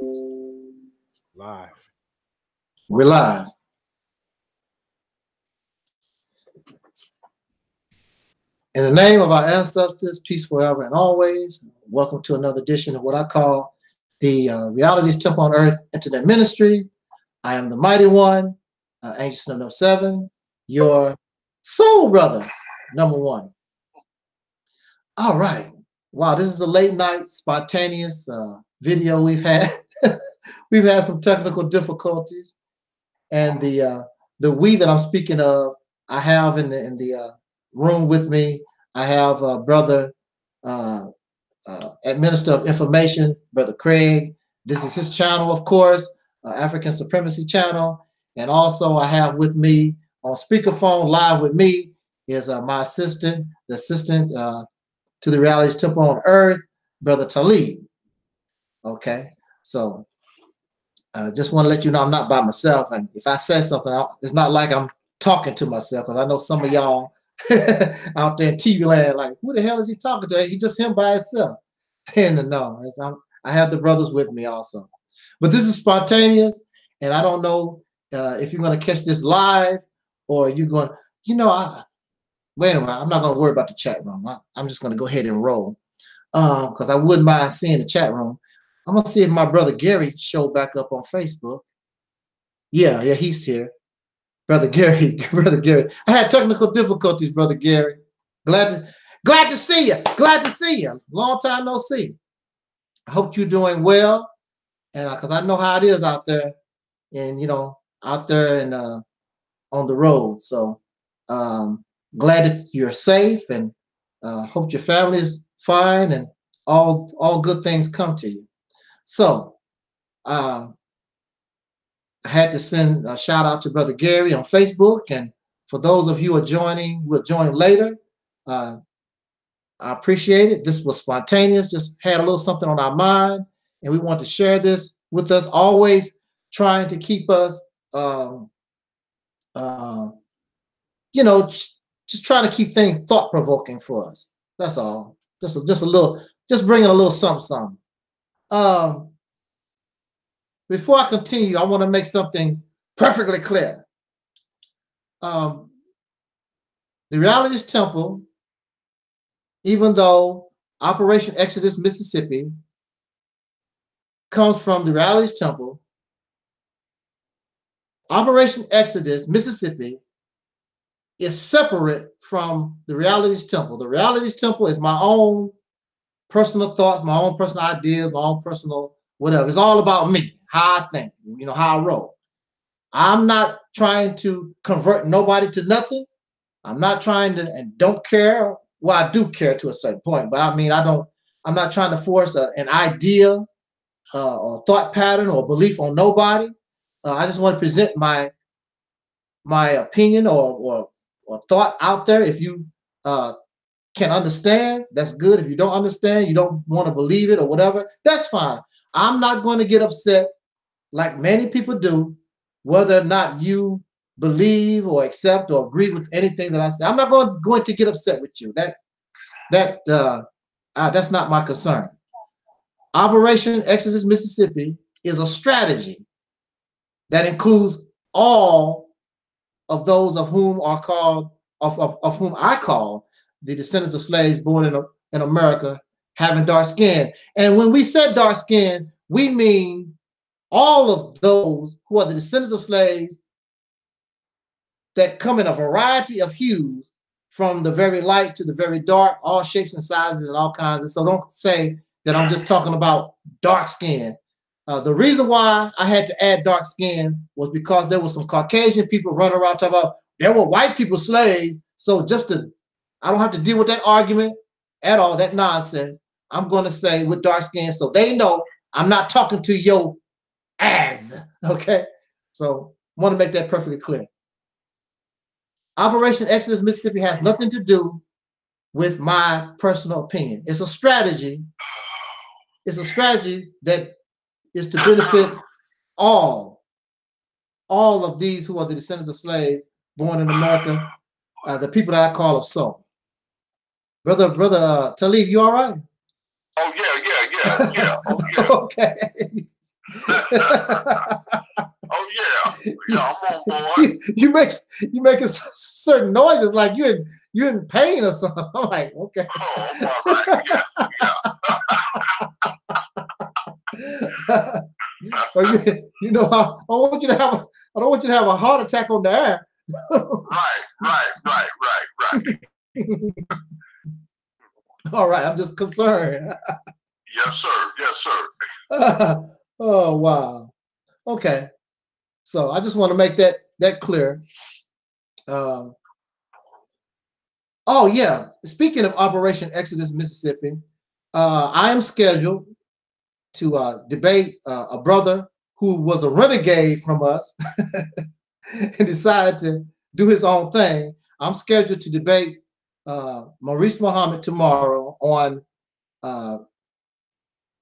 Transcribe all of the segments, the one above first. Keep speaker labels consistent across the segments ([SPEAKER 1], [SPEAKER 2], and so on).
[SPEAKER 1] Live.
[SPEAKER 2] We're live. In the name of our ancestors, peace forever and always, welcome to another edition of what I call the Reality's Temple on Earth Internet Ministry. I am the mighty one, Ancient number 7, your soul brother, number 1. All right. Wow, this is a late night, spontaneous video we've had. We've had some technical difficulties, and the we that I'm speaking of, I have in the room with me. I have brother Administrator of Information, Brother Craig. This is his channel, of course, African Supremacy channel, and also I have with me on speakerphone live with me is my assistant, the assistant to the Reality's Temple on Earth, Brother Taalik. Okay, so. Just want to let you know I'm not by myself, and if I say something, it's not like I'm talking to myself, because I know some of y'all out there in TV land like, who the hell is he talking to? He's just him by himself. And no, I have the brothers with me also. But this is spontaneous, and I don't know if you're going to catch this live or you're going, wait a minute, I'm not going to worry about the chat room. I'm just going to go ahead and roll because I wouldn't mind seeing the chat room. I'm gonna see if my brother Gary showed back up on Facebook. Yeah, he's here. Brother Gary. I had technical difficulties, Brother Gary. Glad to see you. Glad to see you. Long time no see. I hope you're doing well. And because I know how it is out there, and out there and on the road. So glad that you're safe, and hope your family is fine, and all good things come to you. So I had to send a shout out to Brother Gary on Facebook. And for those of you who are joining, will join later. I appreciate it. This was spontaneous, just had a little something on our mind. And we want to share this with us, always trying to keep us, just trying to keep things thought-provoking for us. That's all. Just a little, just bringing a little something. Before I continue, I want to make something perfectly clear. The Reality's Temple, even though Operation Exodus Mississippi comes from the Reality's Temple, Operation Exodus Mississippi is separate from the Reality's Temple. The Reality's Temple is my own personal thoughts, my own personal ideas, my own personal whatever. It's all about me, how I think, how I roll. I'm not trying to convert nobody to nothing. I'm not trying to, and don't care. Well, I do care to a certain point, but I'm not trying to force an idea or thought pattern or belief on nobody. I just want to present my opinion or thought out there. If you can understand, that's good. If you don't understand, you don't want to believe it or whatever, that's fine. I'm not going to get upset like many people do, whether or not you believe or accept or agree with anything that I say. I'm not going to get upset with you. That's not my concern. Operation Exodus Mississippi is a strategy that includes all of those of whom are called of whom I call the descendants of slaves born in America having dark skin. And when we said dark skin, we mean all of those who are the descendants of slaves that come in a variety of hues, from the very light to the very dark, all shapes and sizes and all kinds. And so don't say that I'm just talking about dark skin. The reason why I had to add dark skin was because there were some Caucasian people running around talking about there were white people slaves. So I don't have to deal with that argument at all, that nonsense. I'm going to say with dark skin so they know I'm not talking to your ass, okay? So I want to make that perfectly clear. Operation Exodus Mississippi has nothing to do with my personal opinion. It's a strategy. It's a strategy that is to benefit all of these who are the descendants of slaves born in America, the people that I call of soul. Brother Taalik, you all right?
[SPEAKER 3] Oh, yeah. Oh, yeah.
[SPEAKER 2] Okay. you making certain noises like you're in pain or something. I'm like, okay.
[SPEAKER 1] Oh, all right. Yeah.
[SPEAKER 2] Or you know, I don't want you to have a heart attack on the air.
[SPEAKER 1] Right.
[SPEAKER 2] All right, I'm just concerned.
[SPEAKER 1] Yes, sir. Yes, sir.
[SPEAKER 2] Oh, wow. Okay. So I just want to make that clear. Oh, yeah. Speaking of Operation Exodus Mississippi, I am scheduled to debate a brother who was a renegade from us and decided to do his own thing. I'm scheduled to debate Maurice Muhammad tomorrow on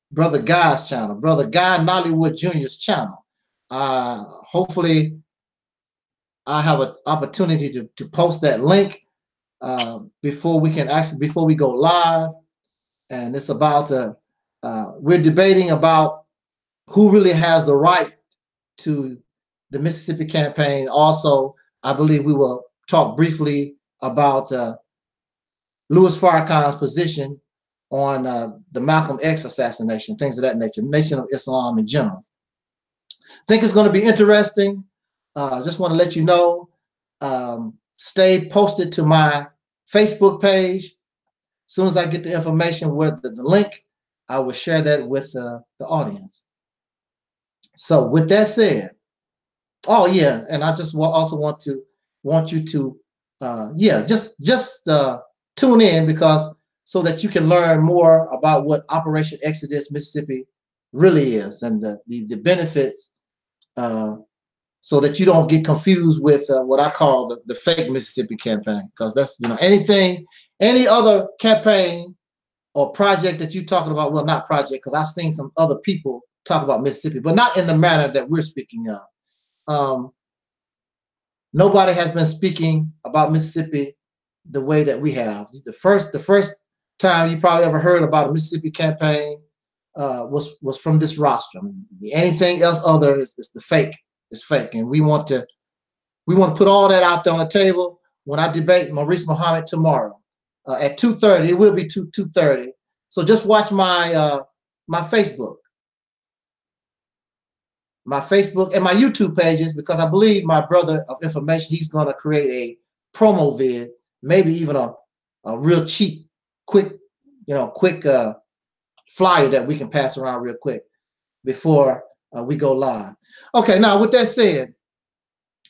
[SPEAKER 2] Brother Guy's channel, Brother Guy Nollywood Jr.'s channel. Hopefully, I have an opportunity to post that link before we go live. And it's about we're debating about who really has the right to the Mississippi campaign. Also, I believe we will talk briefly about Louis Farrakhan's position on the Malcolm X assassination, things of that nature, Nation of Islam in general. I think it's going to be interesting. Just want to let you know, stay posted to my Facebook page. As soon as I get the information with the link, I will share that with the audience. So with that said, oh yeah, and I just also want you to just tune in, because so that you can learn more about what Operation Exodus Mississippi really is and the benefits, so that you don't get confused with what I call the fake Mississippi campaign, because that's, you know, any other campaign or project that you're talking about, well, not project, because I've seen some other people talk about Mississippi, but not in the manner that we're speaking of. Nobody has been speaking about Mississippi the way that we have. The first time you probably ever heard about a Mississippi campaign was from this rostrum. Anything else other is the fake. It's fake, and we want to put all that out there on the table when I debate Maurice Muhammad tomorrow at 2:30. It will be 2:30. So just watch my my Facebook and my YouTube pages, because I believe my brother of information, he's going to create a promo vid, maybe even a real cheap, quick flyer that we can pass around real quick before we go live. Okay, now with that said,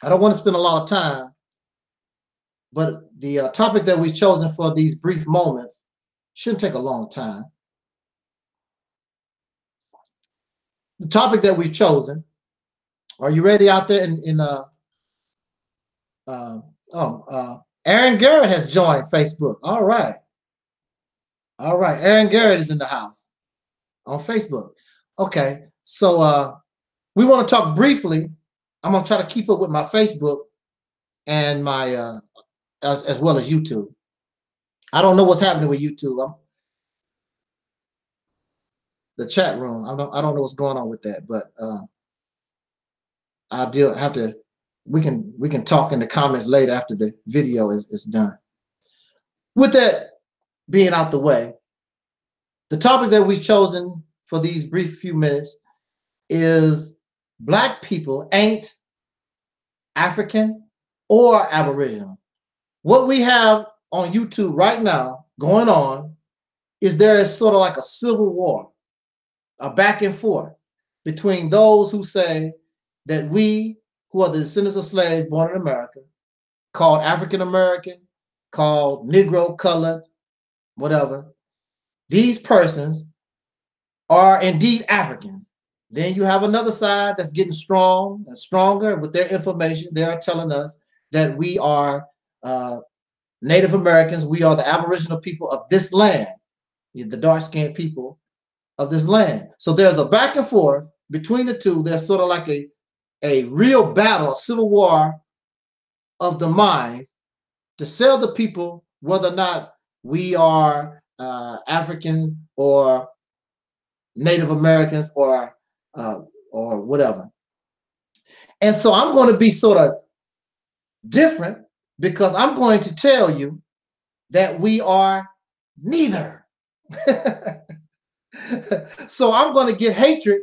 [SPEAKER 2] I don't want to spend a lot of time, but the topic that we've chosen for these brief moments shouldn't take a long time. The topic that we've chosen, are you ready out there Aaron Garrett has joined Facebook. All right. Aaron Garrett is in the house on Facebook. Okay. So we want to talk briefly. I'm going to try to keep up with my Facebook and my as well as YouTube. I don't know what's happening with YouTube. The chat room. I don't know what's going on with that, but we can talk in the comments later after the video is done. With that being out the way, the topic that we've chosen for these brief few minutes is Black people ain't African or Aboriginal. What we have on YouTube right now going on is there is sort of like a civil war, a back and forth between those who say that we, who are the descendants of slaves born in America, called African American, called Negro, colored, whatever, these persons are indeed Africans. Then you have another side that's getting strong and stronger with their information. They are telling us that we are Native Americans. We are the Aboriginal people of this land, the dark-skinned people of this land. So there's a back and forth between the two. There's sort of like a real battle, a civil war of the minds to sell the people whether or not we are Africans or Native Americans or whatever. And so I'm going to be sort of different because I'm going to tell you that we are neither. So I'm going to get hatred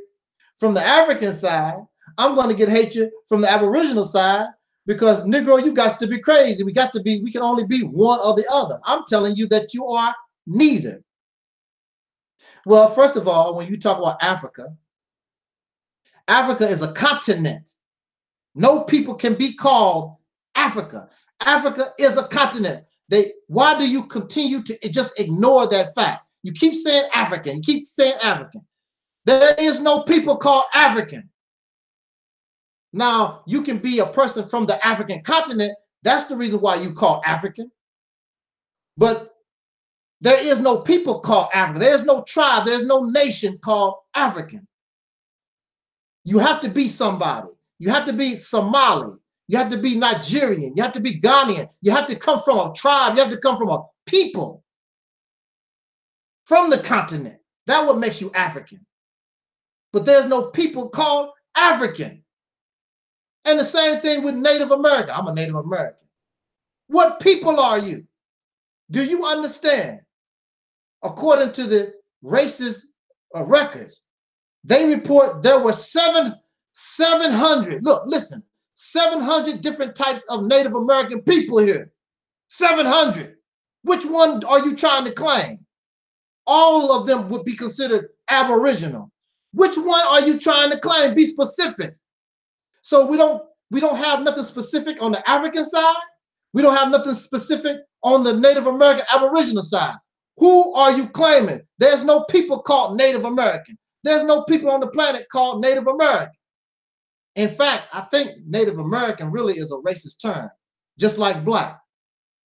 [SPEAKER 2] from the African side. I'm going to get hatred from the Aboriginal side because, Negro, you got to be crazy. We can only be one or the other. I'm telling you that you are neither. Well, first of all, when you talk about Africa, Africa is a continent. No people can be called Africa. Africa is a continent. Why do you continue to just ignore that fact? You keep saying African. You keep saying African. There is no people called African. Now, you can be a person from the African continent. That's the reason why you call African. But there is no people called African. There is no tribe. There is no nation called African. You have to be somebody. You have to be Somali. You have to be Nigerian. You have to be Ghanaian. You have to come from a tribe. You have to come from a people from the continent. That's what makes you African. But there's no people called African. And the same thing with Native American. I'm a Native American. What people are you? Do you understand? According to the racist records, they report there were 700. Look, listen, 700 different types of Native American people here. 700. Which one are you trying to claim? All of them would be considered Aboriginal. Which one are you trying to claim? Be specific. So we don't have nothing specific on the African side. We don't have nothing specific on the Native American Aboriginal side. Who are you claiming? There's no people called Native American. There's no people on the planet called Native American. In fact, I think Native American really is a racist term, just like black,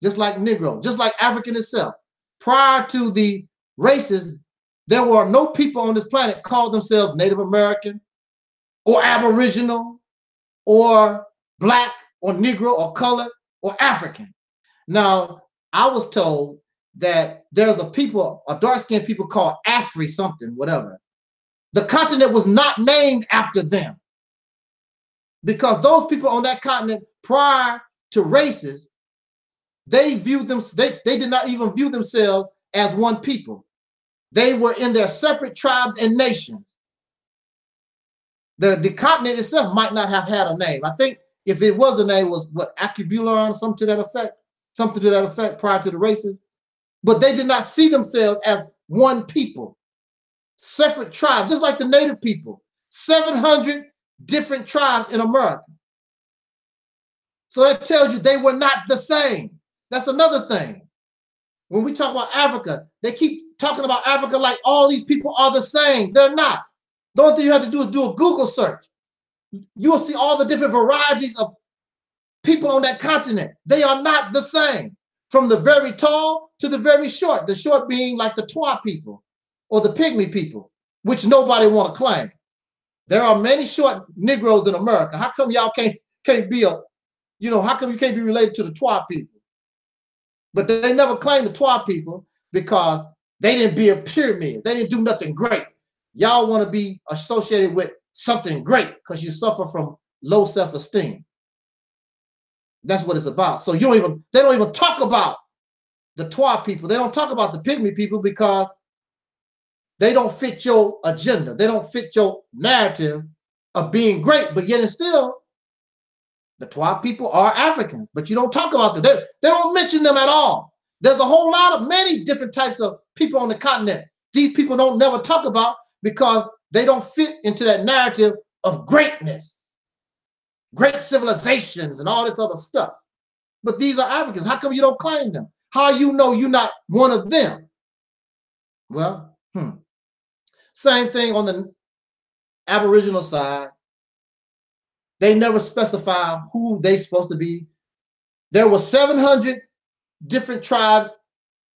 [SPEAKER 2] just like Negro, just like African itself. Prior to the races, there were no people on this planet called themselves Native American or Aboriginal or black or Negro or colored or African. Now, I was told that there's a dark-skinned people called Afri something, whatever. The continent was not named after them because those people on that continent prior to races, they did not even view themselves as one people. They were in their separate tribes and nations. The continent itself might not have had a name. I think if it was a name, it was what, Acubulon, something to that effect prior to the races. But they did not see themselves as one people, separate tribes, just like the native people. 700 different tribes in America. So that tells you they were not the same. That's another thing. When we talk about Africa, they keep talking about Africa like all these people are the same. They're not. The only thing you have to do is do a Google search. You'll see all the different varieties of people on that continent. They are not the same. From the very tall to the very short. The short being like the Twa people or the Pygmy people, which nobody want to claim. There are many short Negroes in America. How come y'all can't be how come you can't be related to the Twa people? But they never claim the Twa people because they didn't build pyramids. They didn't do nothing great. Y'all want to be associated with something great because you suffer from low self-esteem. That's what it's about. So they don't even talk about the Twa people. They don't talk about the Pygmy people because they don't fit your agenda. They don't fit your narrative of being great, but yet and still, the Twa people are Africans, but you don't talk about them. They don't mention them at all. There's a whole lot of many different types of people on the continent. These people don't never talk about because they don't fit into that narrative of greatness, great civilizations and all this other stuff. But these are Africans. How come you don't claim them? How you know you're not one of them? Well, same thing on the Aboriginal side. They never specify who they supposed to be. There were 700 different tribes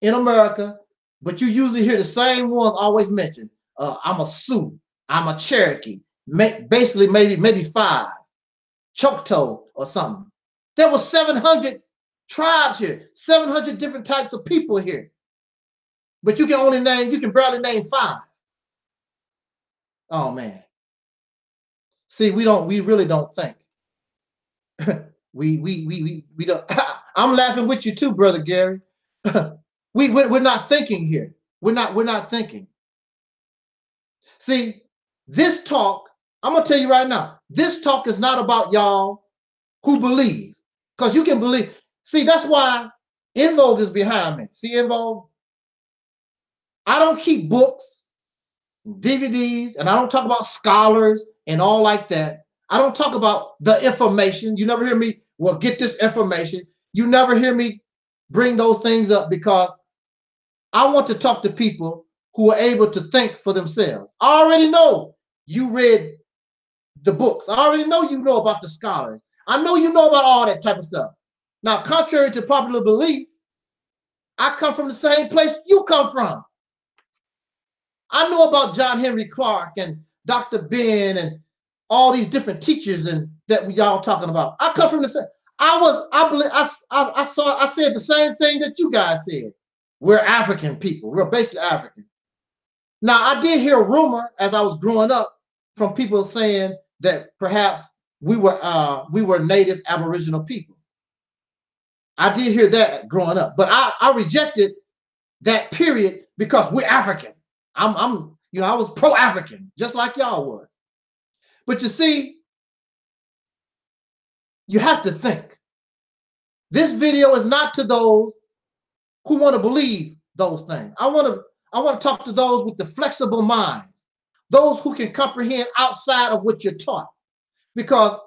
[SPEAKER 2] in America, but you usually hear the same ones always mentioned. I'm a Sioux, I'm a Cherokee, basically maybe 5, Choctaw or something. There were 700 tribes here, 700 different types of people here, but you can barely name 5. Oh man. See, we really don't think. we don't. I'm laughing with you too, brother Gary. We're not thinking here. We're not thinking. See, this talk, I'm gonna tell you right now, this talk is not about y'all who believe, because you can believe. See, that's why En Vogue is behind me. See, En Vogue? I don't keep books, DVDs, and I don't talk about scholars and all like that. I don't talk about the information. You never hear me, well, get this information. You never hear me bring those things up, because I want to talk to people who are able to think for themselves. I already know you read the books. I already know you know about the scholars. I know you know about all that type of stuff. Now, contrary to popular belief, I come from the same place you come from. I know about John Henry Clark and Dr. Ben and all these different teachers and that we y'all talking about. I come from the same. I said the same thing that you guys said. We're African people. We're basically African. Now, I did hear a rumor as I was growing up from people saying that perhaps we were native Aboriginal people. I did hear that growing up, but I rejected that period because we're African. I was pro-African, just like y'all was. But you see, you have to think. This video is not to those who want to believe those things. I want to talk to those with the flexible minds, those who can comprehend outside of what you're taught. Because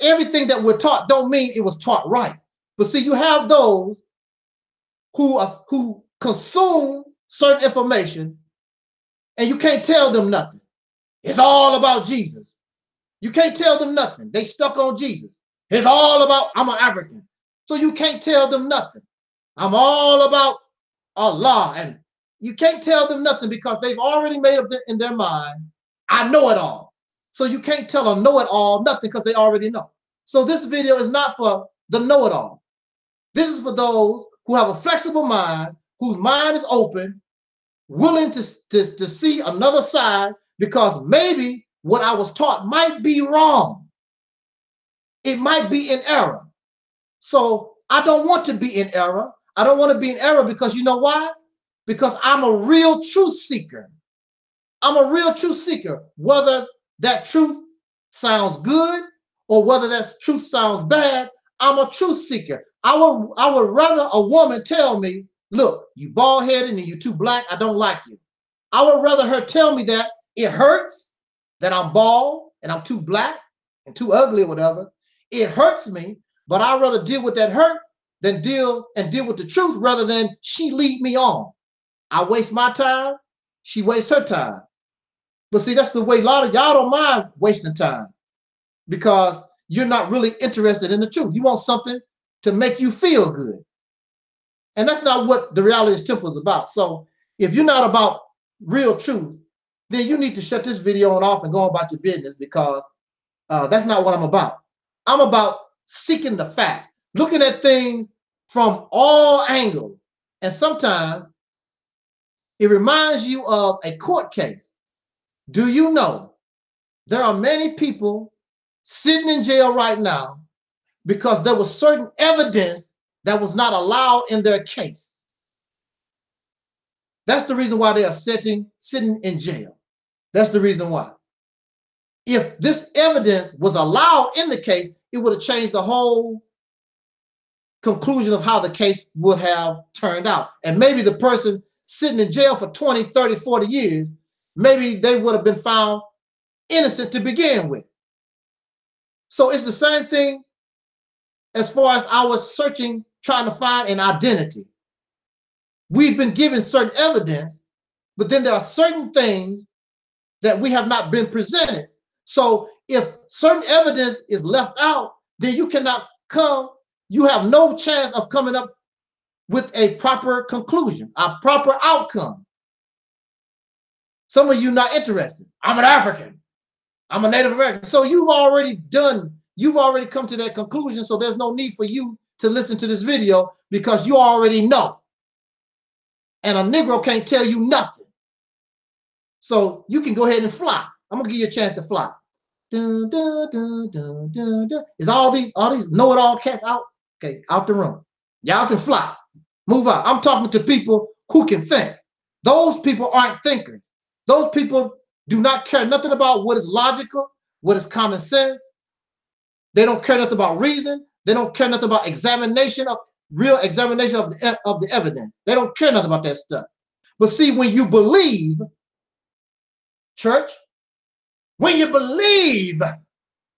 [SPEAKER 2] everything that we're taught don't mean it was taught right. But see, you have those who consume certain information and you can't tell them nothing. It's all about Jesus. You can't tell them nothing. They stuck on Jesus. It's all about, I'm an African. So you can't tell them nothing. I'm all about Allah. And you can't tell them nothing because they've already made up in their mind, I know it all. So you can't tell a know-it-all nothing because they already know. So this video is not for the know-it-all. This is for those who have a flexible mind, whose mind is open, willing to see another side, because maybe what I was taught might be wrong. It might be in error. So I don't want to be in error. I don't want to be in error because you know why? Because I'm a real truth seeker. I'm a real truth seeker. Whether that truth sounds good or whether that truth sounds bad, I'm a truth seeker. I would rather a woman tell me, look, you bald-headed and you too black, I don't like you. I would rather her tell me that it hurts that I'm bald and I'm too black and too ugly or whatever. It hurts me, but I'd rather deal with that hurt than deal with the truth rather than she lead me on. I waste my time, she wastes her time. But see, that's the way a lot of y'all don't mind wasting time because you're not really interested in the truth. You want something to make you feel good. And that's not what the Realist Temple is about. So if you're not about real truth, then you need to shut this video on off and go about your business because that's not what I'm about. I'm about seeking the facts, looking at things from all angles. And sometimes it reminds you of a court case. Do you know there are many people sitting in jail right now because there was certain evidence that was not allowed in their case? That's the reason why they are sitting in jail. That's the reason why. If this evidence was allowed in the case, it would have changed the whole conclusion of how the case would have turned out. And maybe the person sitting in jail for 20, 30, 40 years, maybe they would have been found innocent to begin with. So it's the same thing as far as I was searching, trying to find an identity. We've been given certain evidence, but then there are certain things that we have not been presented. So if certain evidence is left out, then you cannot come, you have no chance of coming up with a proper conclusion, a proper outcome. Some of you not interested. I'm an African. I'm a Native American. So you've already come to that conclusion. So there's no need for you to listen to this video because you already know. And a Negro can't tell you nothing. So you can go ahead and fly. I'm gonna give you a chance to fly. Dun, dun, dun, dun, dun, dun. Is all these know-it-all cats out? Okay, out the room. Y'all can fly. Move out. I'm talking to people who can think. Those people aren't thinkers. Those people do not care nothing about what is logical, what is common sense. They don't care nothing about reason. They don't care nothing about examination of real examination of the evidence. They don't care nothing about that stuff. But see, when you believe, church, when you believe,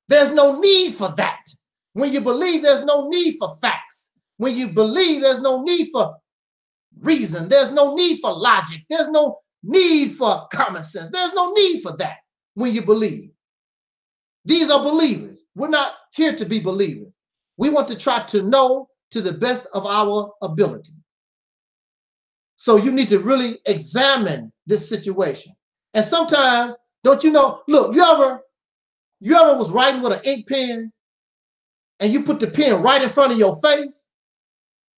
[SPEAKER 2] there's no need for that. When you believe, there's no need for facts. When you believe, there's no need for reason. There's no need for logic. There's no need for common sense. There's no need for that when you believe. These are believers. We're not here to be believers. We want to try to know to the best of our ability. So you need to really examine this situation. And sometimes, don't you know, look, you ever was writing with an ink pen and you put the pen right in front of your face,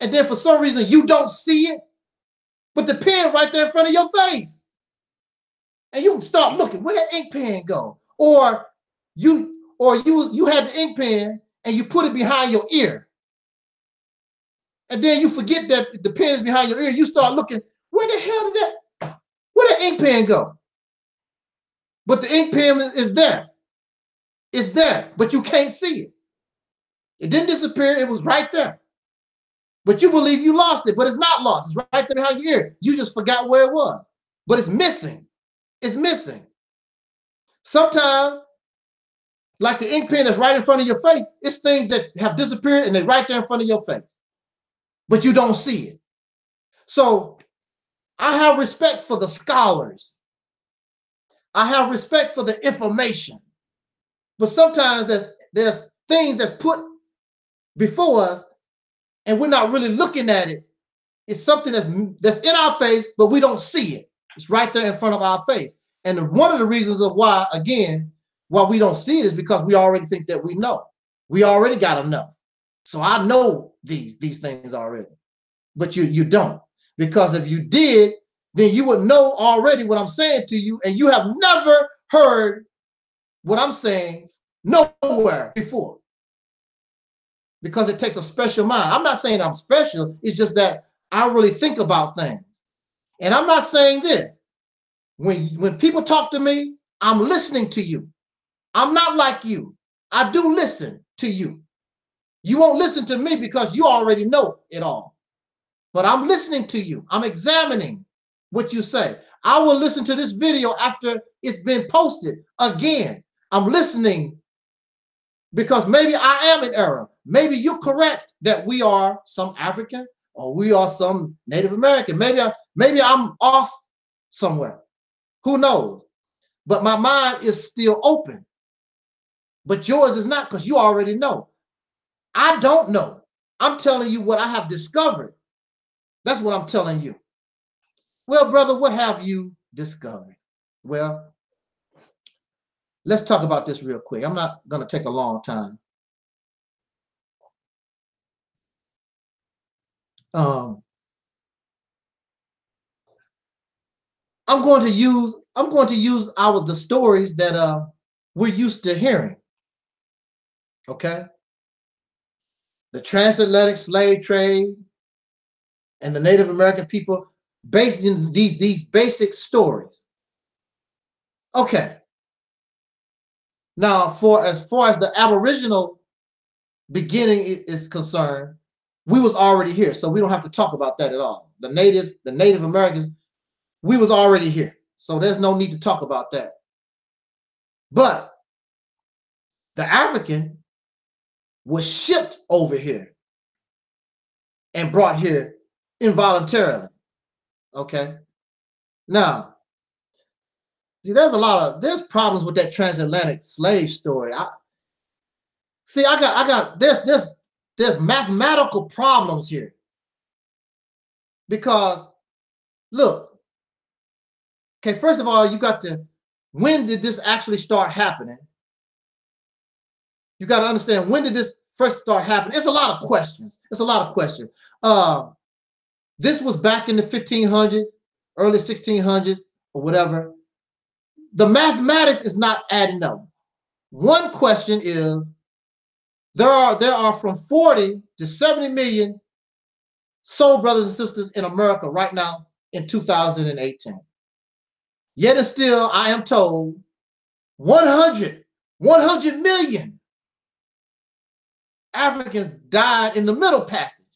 [SPEAKER 2] and then for some reason you don't see it, but the pen right there in front of your face. And you start looking, where that ink pen go? Or you had the ink pen and you put it behind your ear. And then you forget that the pen is behind your ear. You start looking, where the hell did where the ink pen go? But the ink pen is there. It's there, but you can't see it. It didn't disappear. It was right there. But you believe you lost it, but it's not lost. It's right there behind your ear. You just forgot where it was, but it's missing. It's missing. Sometimes, like the ink pen that's right in front of your face, it's things that have disappeared and they're right there in front of your face, but you don't see it. So I have respect for the scholars. I have respect for the information. But sometimes there's things that's put before us and we're not really looking at it. It's something that's in our face, but we don't see it. It's right there in front of our face. And one of the reasons of why, again, why we don't see it is because we already think that we know. We already got enough. So I know these things already, but you don't. Because if you did, then you would know already what I'm saying to you, and you have never heard what I'm saying nowhere before. Because it takes a special mind. I'm not saying I'm special. It's just that I really think about things. And I'm not saying this. When people talk to me, I'm listening to you. I'm not like you. I do listen to you. You won't listen to me because you already know it all. But I'm listening to you. I'm examining what you say. I will listen to this video after it's been posted again. I'm listening because maybe I am in error. Maybe you're correct that we are some African or we are some Native American. Maybe I'm off somewhere. Who knows? But my mind is still open. But yours is not, because you already know. I don't know. I'm telling you what I have discovered. That's what I'm telling you. Well, brother, what have you discovered? Well, let's talk about this real quick. I'm not going to take a long time. I'm going to use the stories that we're used to hearing. Okay? The transatlantic slave trade and the Native American people based in these basic stories. Okay. Now, as far as the Aboriginal beginning is concerned, we was already here, so we don't have to talk about that at all. The Native Americans, we was already here, so there's no need to talk about that. But the African was shipped over here and brought here involuntarily. Okay. Now, see, there's problems with that transatlantic slave story. There's mathematical problems here. Because look, okay, first of all, when did this actually start happening? You got to understand, when did this first start happening? It's a lot of questions. This was back in the 1500s, early 1600s, or whatever. The mathematics is not adding up. One question is, there are from 40 to 70 million soul brothers and sisters in America right now in 2018. Yet and still, I am told 100 million Africans died in the Middle Passage.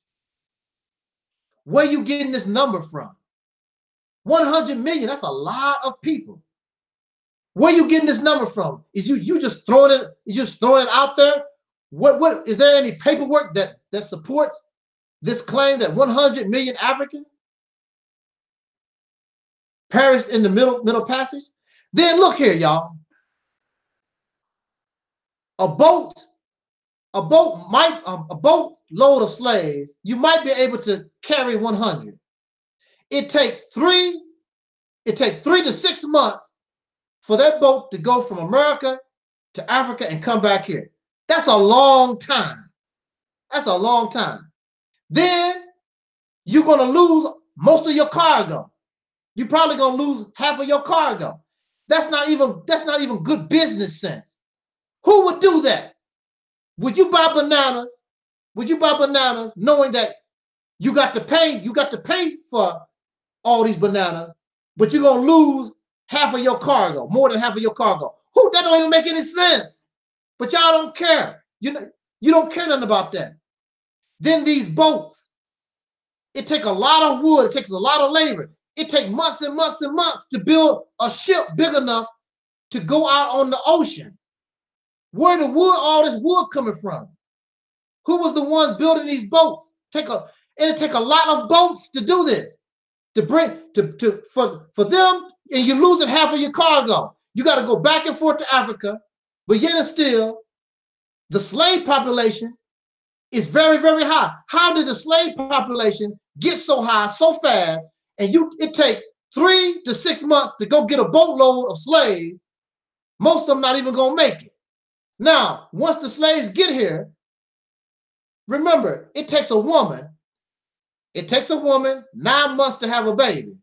[SPEAKER 2] Where you getting this number from? 100 million, that's a lot of people. Where you getting this number from? Is you just throwing it out there? What is there any paperwork that supports this claim that 100 million Africans perished in the Middle Passage? Then look here, y'all. A boat load of slaves, you might be able to carry 100. It take 3 to 6 months for that boat to go from America to Africa and come back here. That's a long time. That's a long time. Then you're going to lose most of your cargo. You're probably going to lose half of your cargo. That's not even good business sense. Who would do that? Would you buy bananas? Would you buy bananas knowing that you got to pay for all these bananas, but you're going to lose half of your cargo, more than half of your cargo? That don't even make any sense. But y'all don't care. You don't care nothing about that. Then these boats, it takes a lot of wood, it takes a lot of labor. It takes months and months and months to build a ship big enough to go out on the ocean. Where all this wood coming from? Who was the ones building these boats? It take a lot of boats to do this. For them, and you're losing half of your cargo. You got to go back and forth to Africa, but yet and still, the slave population is very, very high. How did the slave population get so high so fast? And it takes 3 to 6 months to go get a boatload of slaves. Most of them not even gonna make it. Now, once the slaves get here, remember, it takes a woman 9 months to have a baby.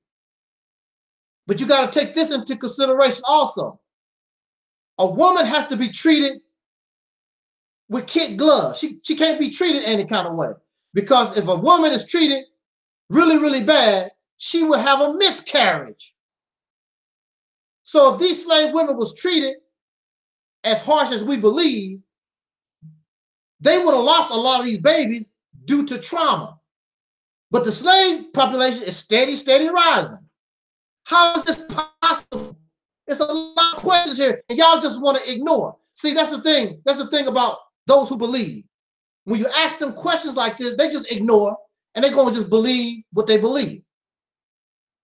[SPEAKER 2] But you got to take this into consideration also. A woman has to be treated with kid gloves. She can't be treated any kind of way. Because if a woman is treated really, really bad, she will have a miscarriage. So if these slave women was treated as harsh as we believe, they would have lost a lot of these babies due to trauma. But the slave population is steady rising. How is this possible? It's a lot of questions here, and y'all just want to ignore. See, that's the thing. That's the thing about those who believe. When you ask them questions like this, they just ignore, and they're going to just believe what they believe.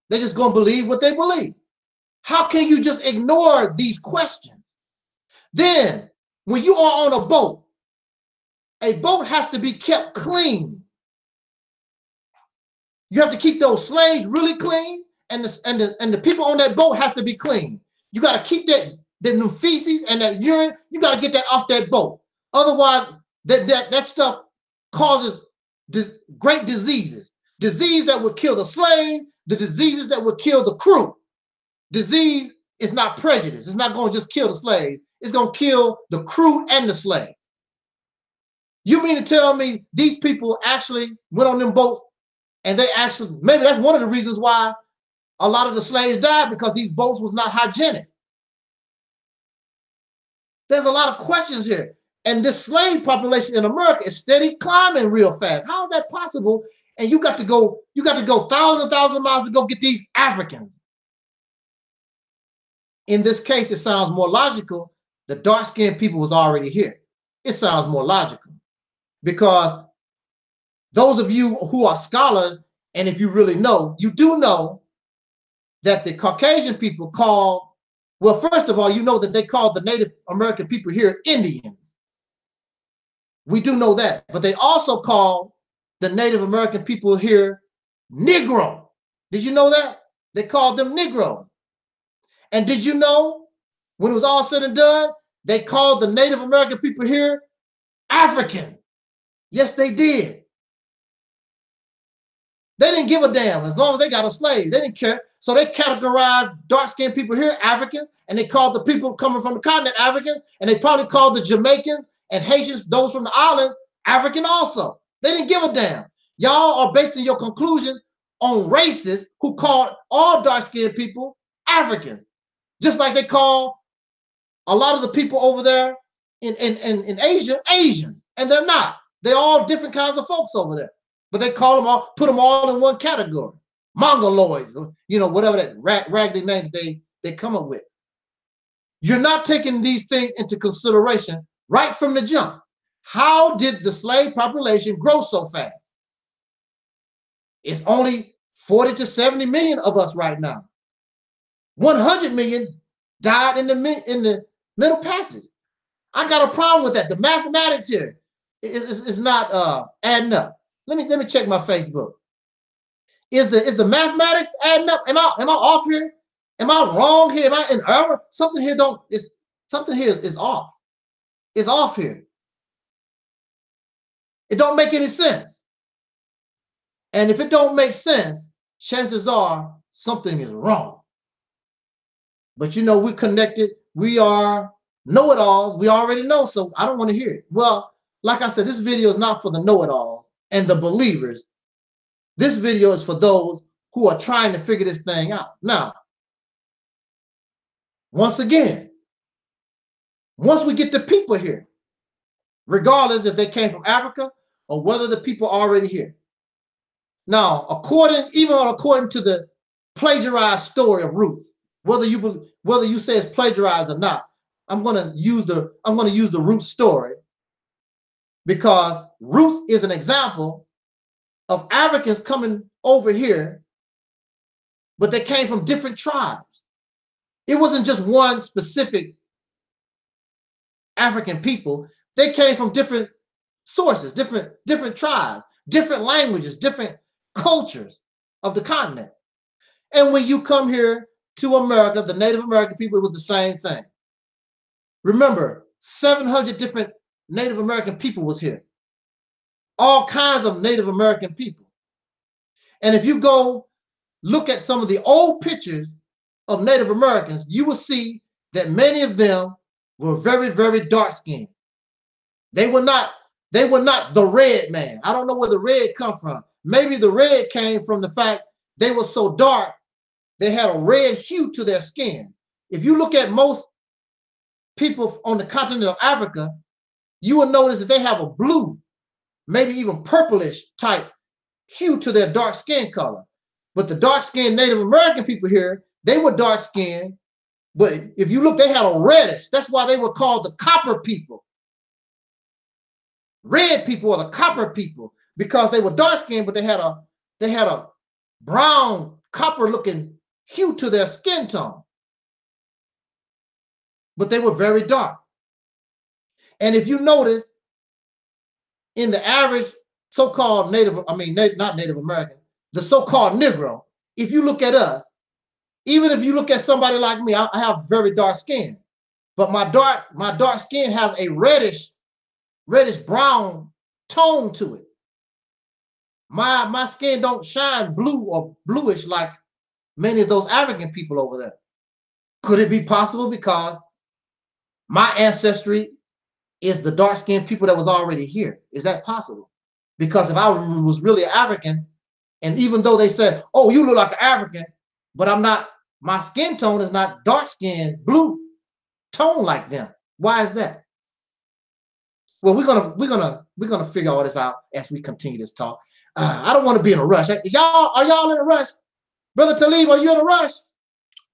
[SPEAKER 2] They're just going to believe what they believe. How can you just ignore these questions? Then, when you are on a boat has to be kept clean. You have to keep those slaves really clean, and the people on that boat has to be clean. You got to keep the feces and that urine, you got to get that off that boat. Otherwise, that stuff causes great diseases. Disease that would kill the slave, the diseases that would kill the crew. Disease is not prejudice. It's not going to just kill the slave. It's going to kill the crew and the slave. You mean to tell me these people actually went on them boats and they actually, maybe that's one of the reasons why a lot of the slaves died, because these boats was not hygienic. There's a lot of questions here. And this slave population in America is steady climbing real fast. How is that possible? And you got to go thousands of miles to go get these Africans. In this case, it sounds more logical. The dark-skinned people was already here. It sounds more logical because those of you who are scholars, and if you really know, you do know that the Caucasian people called, well, first of all, you know that they called the Native American people here Indians. We do know that, but they also called the Native American people here Negro. Did you know that? They called them Negro. And did you know, when it was all said and done, they called the Native American people here African? Yes, they did. They didn't give a damn as long as they got a slave. They didn't care. So they categorize dark-skinned people here Africans, and they called the people coming from the continent African, and they probably called the Jamaicans and Haitians, those from the islands, African also. They didn't give a damn. Y'all are basing your conclusions on racists who called all dark-skinned people Africans, just like they call a lot of the people over there in Asia Asian, and they're not. They're all different kinds of folks over there, but they call them all, put them all in one category. Mongoloids, you know, whatever that raggedy name they come up with. You're not taking these things into consideration right from the jump. How did the slave population grow so fast? It's only 40 to 70 million of us right now. 100 million died in the Middle Passage. I got a problem with that. The mathematics here is not adding up. Let me check my Facebook. Is the mathematics adding up? Am I off here? Am I wrong here? Am I in error? Something here is off. It's off here. It don't make any sense. And if it don't make sense, chances are something is wrong. But you know, we're connected. We are know-it-alls. We already know, so I don't want to hear it. Well, like I said, this video is not for the know-it-alls and the believers. This video is for those who are trying to figure this thing out. Now, once again, once we get the people here, regardless if they came from Africa or whether the people are already here. Now, according to the plagiarized story of Ruth, whether you say it's plagiarized or not, I'm going to use the Ruth story because Ruth is an example of Africans coming over here, but they came from different tribes. It wasn't just one specific African people. They came from different sources, different tribes, different languages, different cultures of the continent. And when you come here to America, the Native American people, it was the same thing. Remember, 700 different Native American people was here. All kinds of Native American people. And if you go look at some of the old pictures of Native Americans, you will see that many of them were very, very dark-skinned. They were not the red man. I don't know where the red come from. Maybe the red came from the fact they were so dark, they had a red hue to their skin. If you look at most people on the continent of Africa, you will notice that they have a blue, maybe even purplish type hue to their dark skin color. But the dark-skinned Native American people here, they were dark-skinned, but if you look, they had a reddish. That's why they were called the copper people. Red people are the copper people because they were dark-skinned, but they had a brown, copper-looking hue to their skin tone. But they were very dark. And if you notice, in the average so-called not Native American, the so-called Negro, if you look at us, even if you look at somebody like me, I have very dark skin, but my dark skin has a reddish brown tone to it. My skin don't shine blue or bluish like many of those African people over there. Could it be possible because my ancestry is the dark-skinned people that was already here? Is that possible? Because if I was really African, and even though they said, oh, you look like an African, but I'm not, my skin tone is not dark-skinned, blue tone like them. Why is that? Well, we're gonna figure all this out as we continue this talk. I don't want to be in a rush. Are y'all in a rush? Brother Talib, are you in a rush?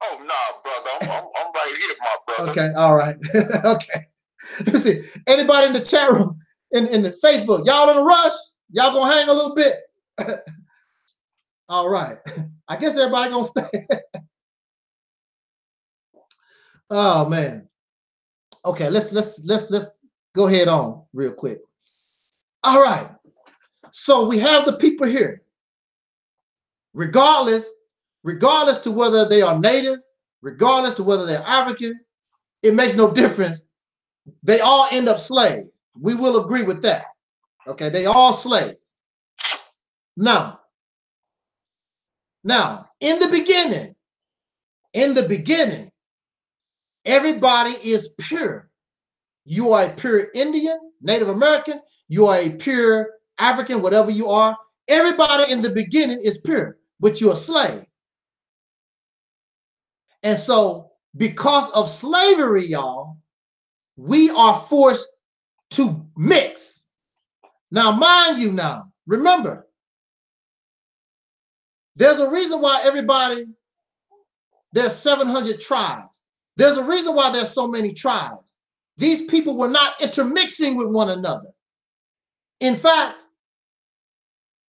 [SPEAKER 1] Oh, nah, brother. I'm right here, my brother.
[SPEAKER 2] Okay, all right. Okay. Let's see. Anybody in the chat room, in the Facebook, y'all in a rush? Y'all gonna hang a little bit? All right. I guess everybody gonna stay. Oh man. Okay, let's go ahead on real quick. All right. So we have the people here. Regardless to whether they are native, regardless to whether they're African, it makes no difference. They all end up slaves. We will agree with that. Okay, they all slaves. Now, in the beginning, In the beginning, everybody is pure. You are a pure Indian, Native American, you are a pure African, whatever you are. Everybody in the beginning is pure, but you're a slave. And so because of slavery, y'all, we are forced to mix. Now, mind you now, remember, there's a reason why there's 700 tribes. There's a reason why there's so many tribes. These people were not intermixing with one another. In fact,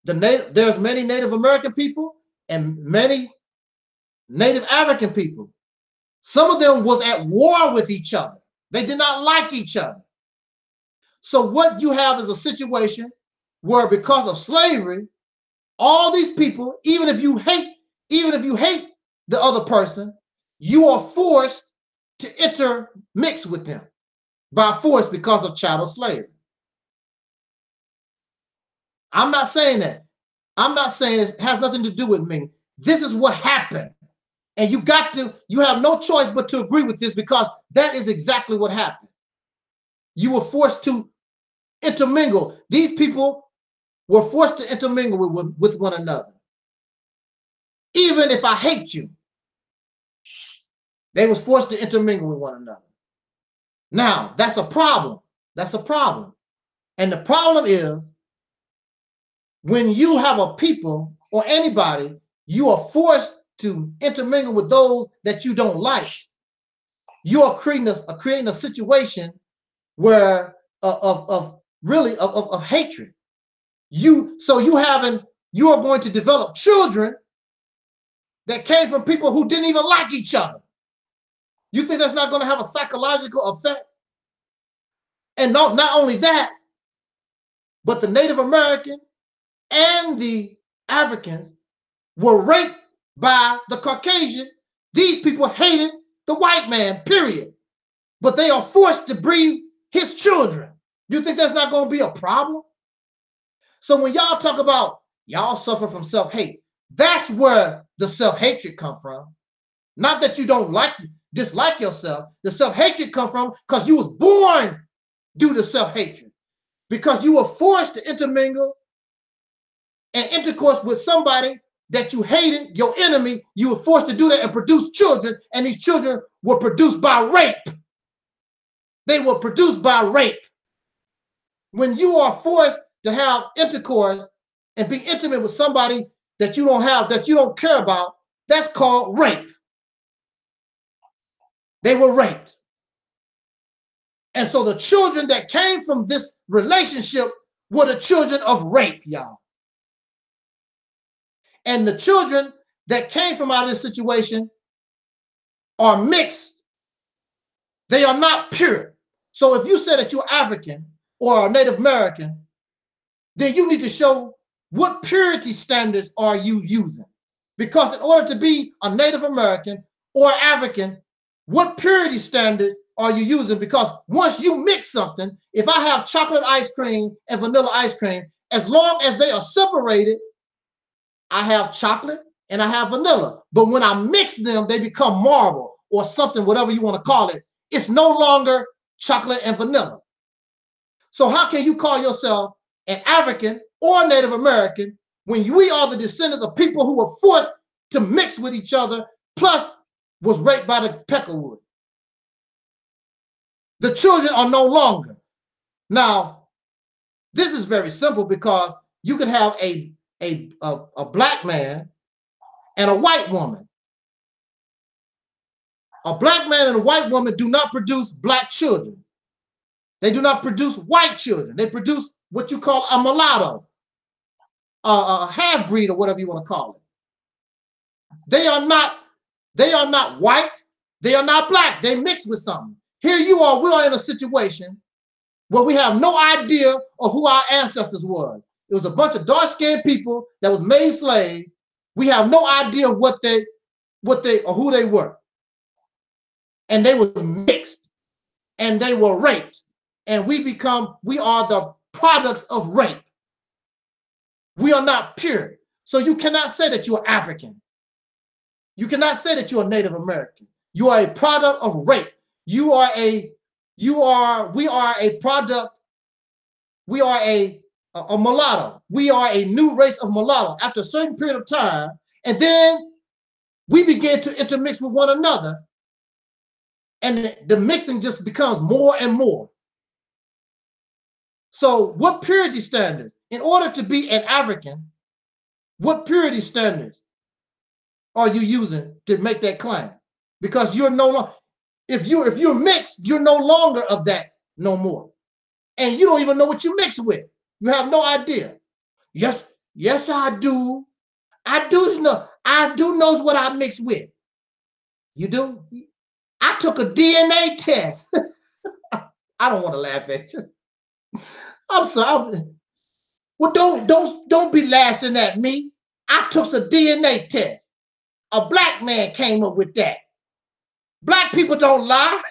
[SPEAKER 2] there's many Native American people and many Native African people. Some of them was at war with each other. They did not like each other. So what you have is a situation where because of slavery, all these people, even if you hate the other person, you are forced to intermix with them by force because of chattel slavery. I'm not saying that. I'm not saying it has nothing to do with me. This is what happened. And you have no choice but to agree with this because that is exactly what happened. You were forced to intermingle. These people were forced to intermingle with one another. Even if I hate you, they was forced to intermingle with one another. Now, that's a problem. That's a problem. And the problem is when you have a people or anybody, you are forced to intermingle with those that you don't like. You are creating a situation where of hatred. You are going to develop children that came from people who didn't even like each other. You think that's not going to have a psychological effect? And not only that, but the Native American and the Africans were raped by the Caucasian. These people hated the white man, period. But they are forced to breed his children. You think that's not going to be a problem? So when y'all talk about y'all suffer from self-hate, that's where the self-hatred comes from. Not that you don't dislike yourself. The self-hatred comes from because you was born due to self-hatred. Because you were forced to intermingle and intercourse with somebody that you hated, your enemy. You were forced to do that and produce children, and these children were produced by rape. They were produced by rape. When you are forced to have intercourse and be intimate with somebody that you don't care about, that's called rape. They were raped. And so the children that came from this relationship were the children of rape, y'all. And the children that came from out of this situation are mixed. They are not pure. So if you say that you're African or a Native American, then you need to show what purity standards are you using. Because in order to be a Native American or African, what purity standards are you using? Because once you mix something, if I have chocolate ice cream and vanilla ice cream, as long as they are separated, I have chocolate and I have vanilla. But when I mix them, they become marble or something, whatever you want to call it. It's no longer chocolate and vanilla. So how can you call yourself an African or Native American when we are the descendants of people who were forced to mix with each other, plus was raped by the peckerwood? The children are no longer. Now, this is very simple because you can have a black man and a white woman. A black man and a white woman do not produce black children. They do not produce white children. They produce what you call a mulatto, a half-breed or whatever you want to call it. They are not white. They are not black. They mix with something. Here you are, we are in a situation where we have no idea of who our ancestors were. It was a bunch of dark-skinned people that was made slaves. We have no idea what they or who they were. And they were mixed and they were raped. And we are the products of rape. We are not pure. So you cannot say that you're African. You cannot say that you're a Native American. You are a product of rape. We are a product, we are a mulatto. We are a new race of mulatto after a certain period of time, and then we begin to intermix with one another, and the mixing just becomes more and more. So what purity standards, in order to be an African, what purity standards are you using to make that claim? Because you're no longer, if you're mixed, you're no longer of that no more. And you don't even know what you mix with. You have no idea. Yes, I do. I do know what I mix with. You do? I took a DNA test. I don't want to laugh at you. I'm sorry. Well, don't be laughing at me. I took a DNA test. A black man came up with that. Black people don't lie.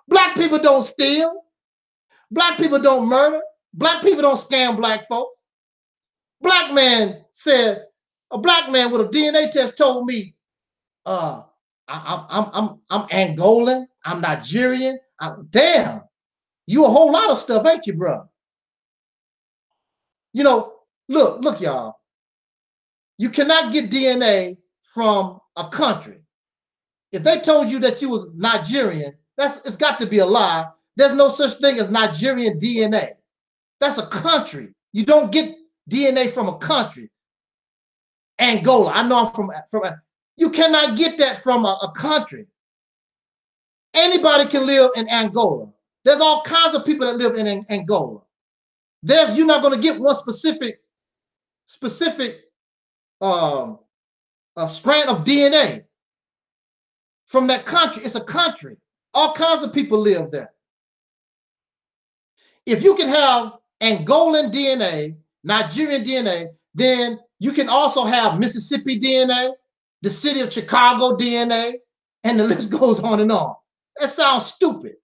[SPEAKER 2] Black people don't steal. Black people don't murder. Black people don't scam black folks. Black man said, a black man with a DNA test told me, I'm Angolan, I'm Nigerian. Damn, you a whole lot of stuff, ain't you, bro? You know, look, y'all. You cannot get DNA from a country. If they told you that you was Nigerian, it's got to be a lie. There's no such thing as Nigerian DNA. That's a country. You don't get DNA from a country. Angola, I know I'm from you cannot get that from a country. Anybody can live in Angola. There's all kinds of people that live in Angola. You're not going to get one specific strand of DNA from that country. It's a country. All kinds of people live there. If you can have Angolan DNA, Nigerian DNA, then you can also have Mississippi DNA, the city of Chicago DNA, and the list goes on and on. That sounds stupid.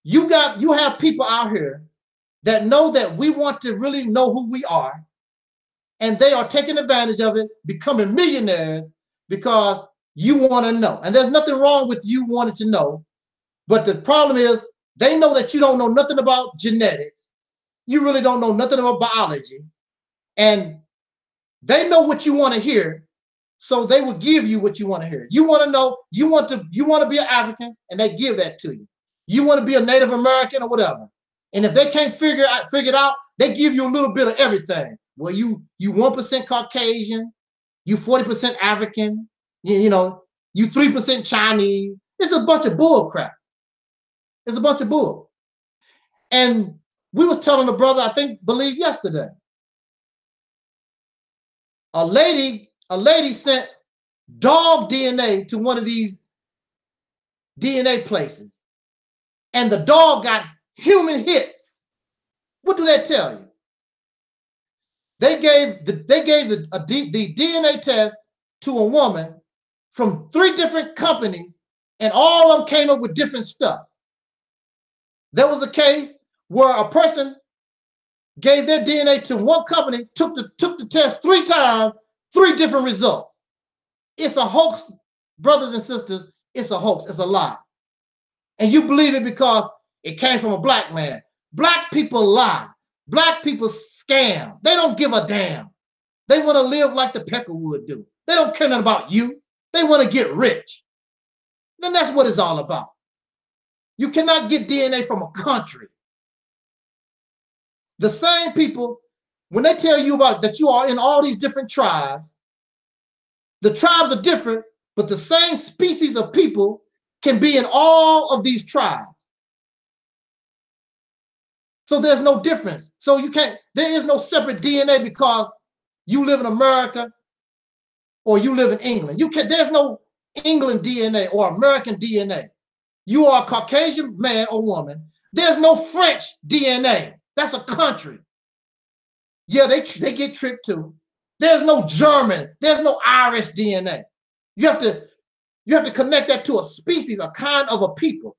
[SPEAKER 2] You have people out here that know that we want to really know who we are, and they are taking advantage of it, becoming millionaires because you want to know. And there's nothing wrong with you wanting to know, but the problem is they know that you don't know nothing about genetics. You really don't know nothing about biology, and they know what you want to hear, so they will give you what you want to hear. You want to know, you want to be an African, and they give that to you. You want to be a Native American or whatever. And if they can't figure it out, they give you a little bit of everything. Well, you 1% Caucasian, you 40% African, you 3% Chinese. It's a bunch of bull crap. It's a bunch of bull. And we was telling the brother, I believe yesterday, a lady sent dog DNA to one of these DNA places, and the dog got human hits. What do that tell you? They gave the DNA test to a woman from 3 different companies, and all of them came up with different stuff. There was a case where a person gave their DNA to one company, took the test 3 times, 3 different results. It's a hoax, brothers and sisters. It's a hoax. It's a lie. And you believe it because it came from a black man. Black people lie. Black people scam. They don't give a damn. They want to live like the Peckerwood do. They don't care nothing about you. They want to get rich. Then that's what it's all about. You cannot get DNA from a country. The same people, when they tell you about that you are in all these different tribes, the tribes are different, but the same species of people can be in all of these tribes. So there's no difference. So there is no separate DNA because you live in America or you live in England. There's no England DNA or American DNA. You are a Caucasian man or woman. There's no French DNA. That's a country. Yeah, they get tricked too. There's no German. There's no Irish DNA. You have to connect that to a species, a kind of a people.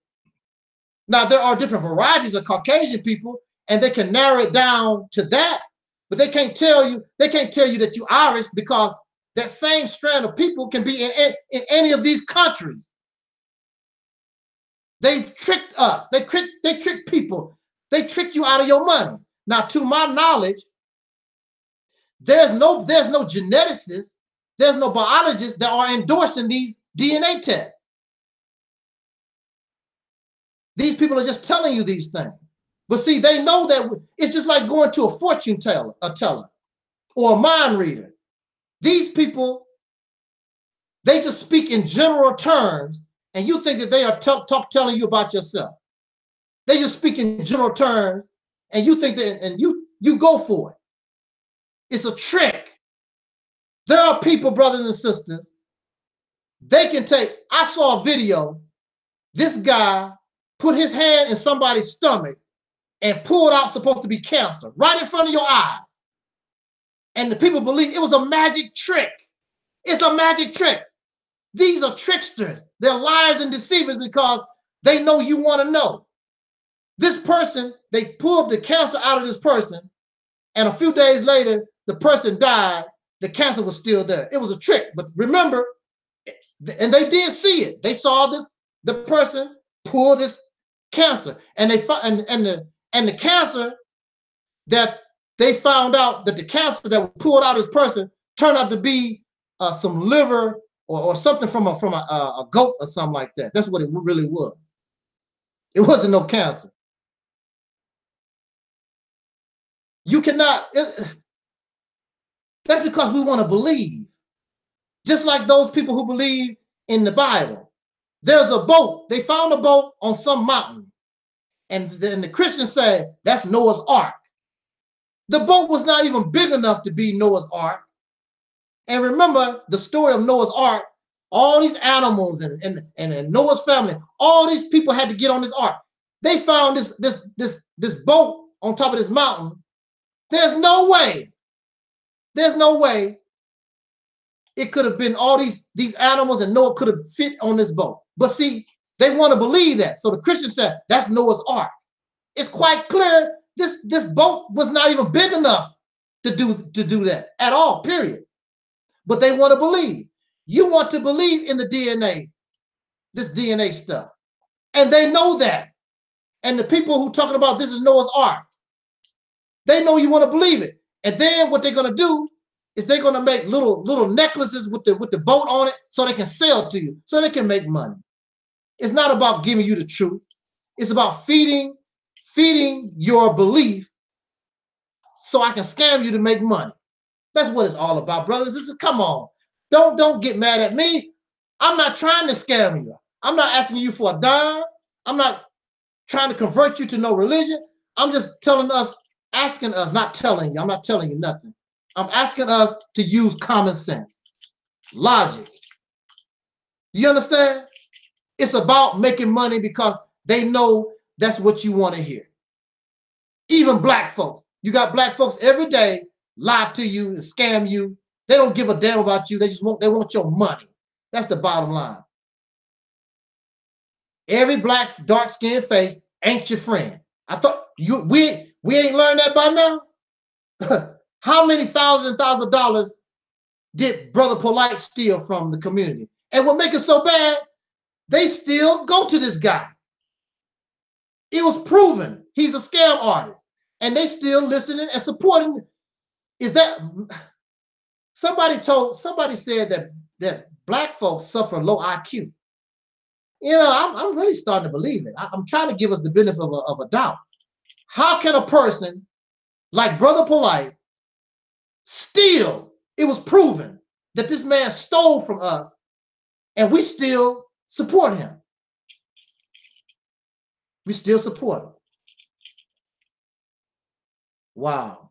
[SPEAKER 2] Now, there are different varieties of Caucasian people, and they can narrow it down to that. but they can't tell you that you're Irish, because that same strand of people can be in any of these countries. They've tricked us. They trick people. They trick you out of your money. Now, to my knowledge, there's no geneticists, there's no biologists that are endorsing these DNA tests. These people are just telling you these things. But see, they know that it's just like going to a fortune teller, or a mind reader. These people, they just speak in general terms, and you think that they are telling you about yourself. They just speak in general terms, and you think that, and you go for it. It's a trick. There are people, brothers and sisters, they can take, I saw a video, this guy put his hand in somebody's stomach and pulled out supposed to be cancer right in front of your eyes. And the people believe it was a magic trick. It's a magic trick. These are tricksters. They're liars and deceivers because they know you want to know. This person, they pulled the cancer out of this person, and a few days later, the person died. The cancer was still there. It was a trick. But remember, and they did see it. They saw the person pull this cancer, and the cancer that they found out, that the cancer that was pulled out of this person turned out to be some liver or something from a goat or something like that. That's what it really was. It wasn't no cancer. You cannot. That's because we want to believe. Just like those people who believe in the Bible. There's a boat. They found a boat on some mountain. And then the Christians say, that's Noah's Ark. The boat was not even big enough to be Noah's Ark. And remember the story of Noah's Ark. All these animals and Noah's family, all these people had to get on this ark. They found this boat on top of this mountain. There's no way it could have been all these animals and Noah could have fit on this boat. But see, they want to believe that. So the Christians said, that's Noah's Ark. It's quite clear this boat was not even big enough to do that at all, period. But they want to believe. You want to believe in the DNA, this DNA stuff. And they know that. And the people who talking about this is Noah's Ark, they know you want to believe it. And then what they're going to do is they're going to make little necklaces with the boat on it so they can sell to you, so they can make money. It's not about giving you the truth. It's about feeding your belief so I can scam you to make money. That's what it's all about, brothers. This is, come on. Don't get mad at me. I'm not trying to scam you. I'm not asking you for a dime. I'm not trying to convert you to no religion. I'm just asking us, not telling you. I'm not telling you nothing. I'm asking us to use common sense, logic. You understand? It's about making money because they know that's what you want to hear. Even black folks. You got black folks every day lie to you and scam you. They don't give a damn about you. They want your money. That's the bottom line. Every black dark-skinned face ain't your friend. I thought we ain't learned that by now. How many thousands of dollars did Brother Polite steal from the community? And what makes it so bad, they still go to this guy. It was proven he's a scam artist, and they still listening and supporting. Is that somebody said that black folks suffer low IQ? You know, I'm really starting to believe it. I'm trying to give us the benefit of a doubt. How can a person like Brother Polite steal? It was proven that this man stole from us, and we still support him. We still support him. Wow.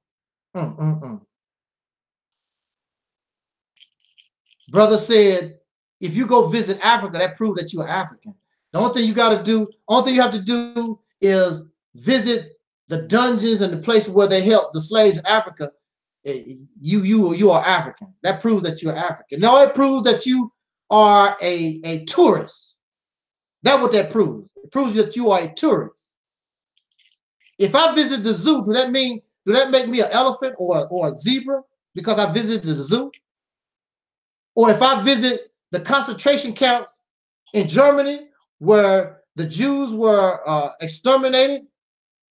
[SPEAKER 2] Brother said, if you go visit Africa, that proves that you are African. The only thing you got to do, only thing you have to do is visit the dungeons and the places where they helped the slaves in Africa. You are African. That proves that you are African. No, it proves that you are a tourist. That's what that proves. It proves that you are a tourist. If I visit the zoo, do do that make me an elephant or a zebra because I visited the zoo? Or if I visit the concentration camps in Germany where the Jews were exterminated,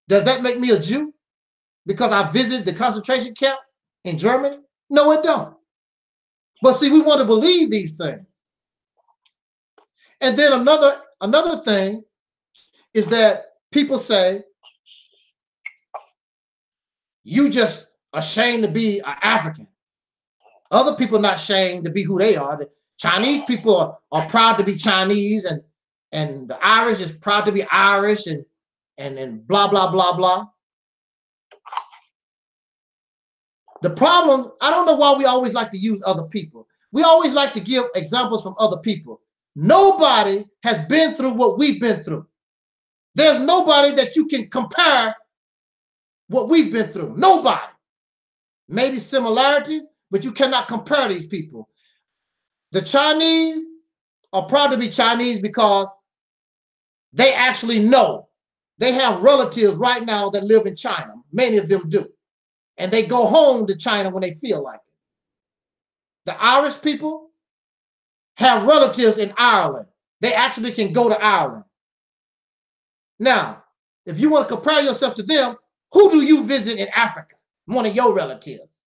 [SPEAKER 2] does that make me a Jew because I visited the concentration camp in Germany? No, it don't. But see, we want to believe these things. And then another thing is that people say, you just ashamed to be an African. Other people not ashamed to be who they are. The Chinese people are proud to be Chinese, and the Irish is proud to be Irish, and blah, blah, blah, blah. The problem, I don't know why we always like to use other people. We always like to give examples from other people. Nobody has been through what we've been through. There's nobody that you can compare what we've been through. Nobody. Maybe similarities, but you cannot compare these people. The Chinese are proud to be Chinese because they actually know. They have relatives right now that live in China. Many of them do. And they go home to China when they feel like it. The Irish people have relatives in Ireland. They actually can go to Ireland. Now, if you want to compare yourself to them, who do you visit in Africa? One of your relatives.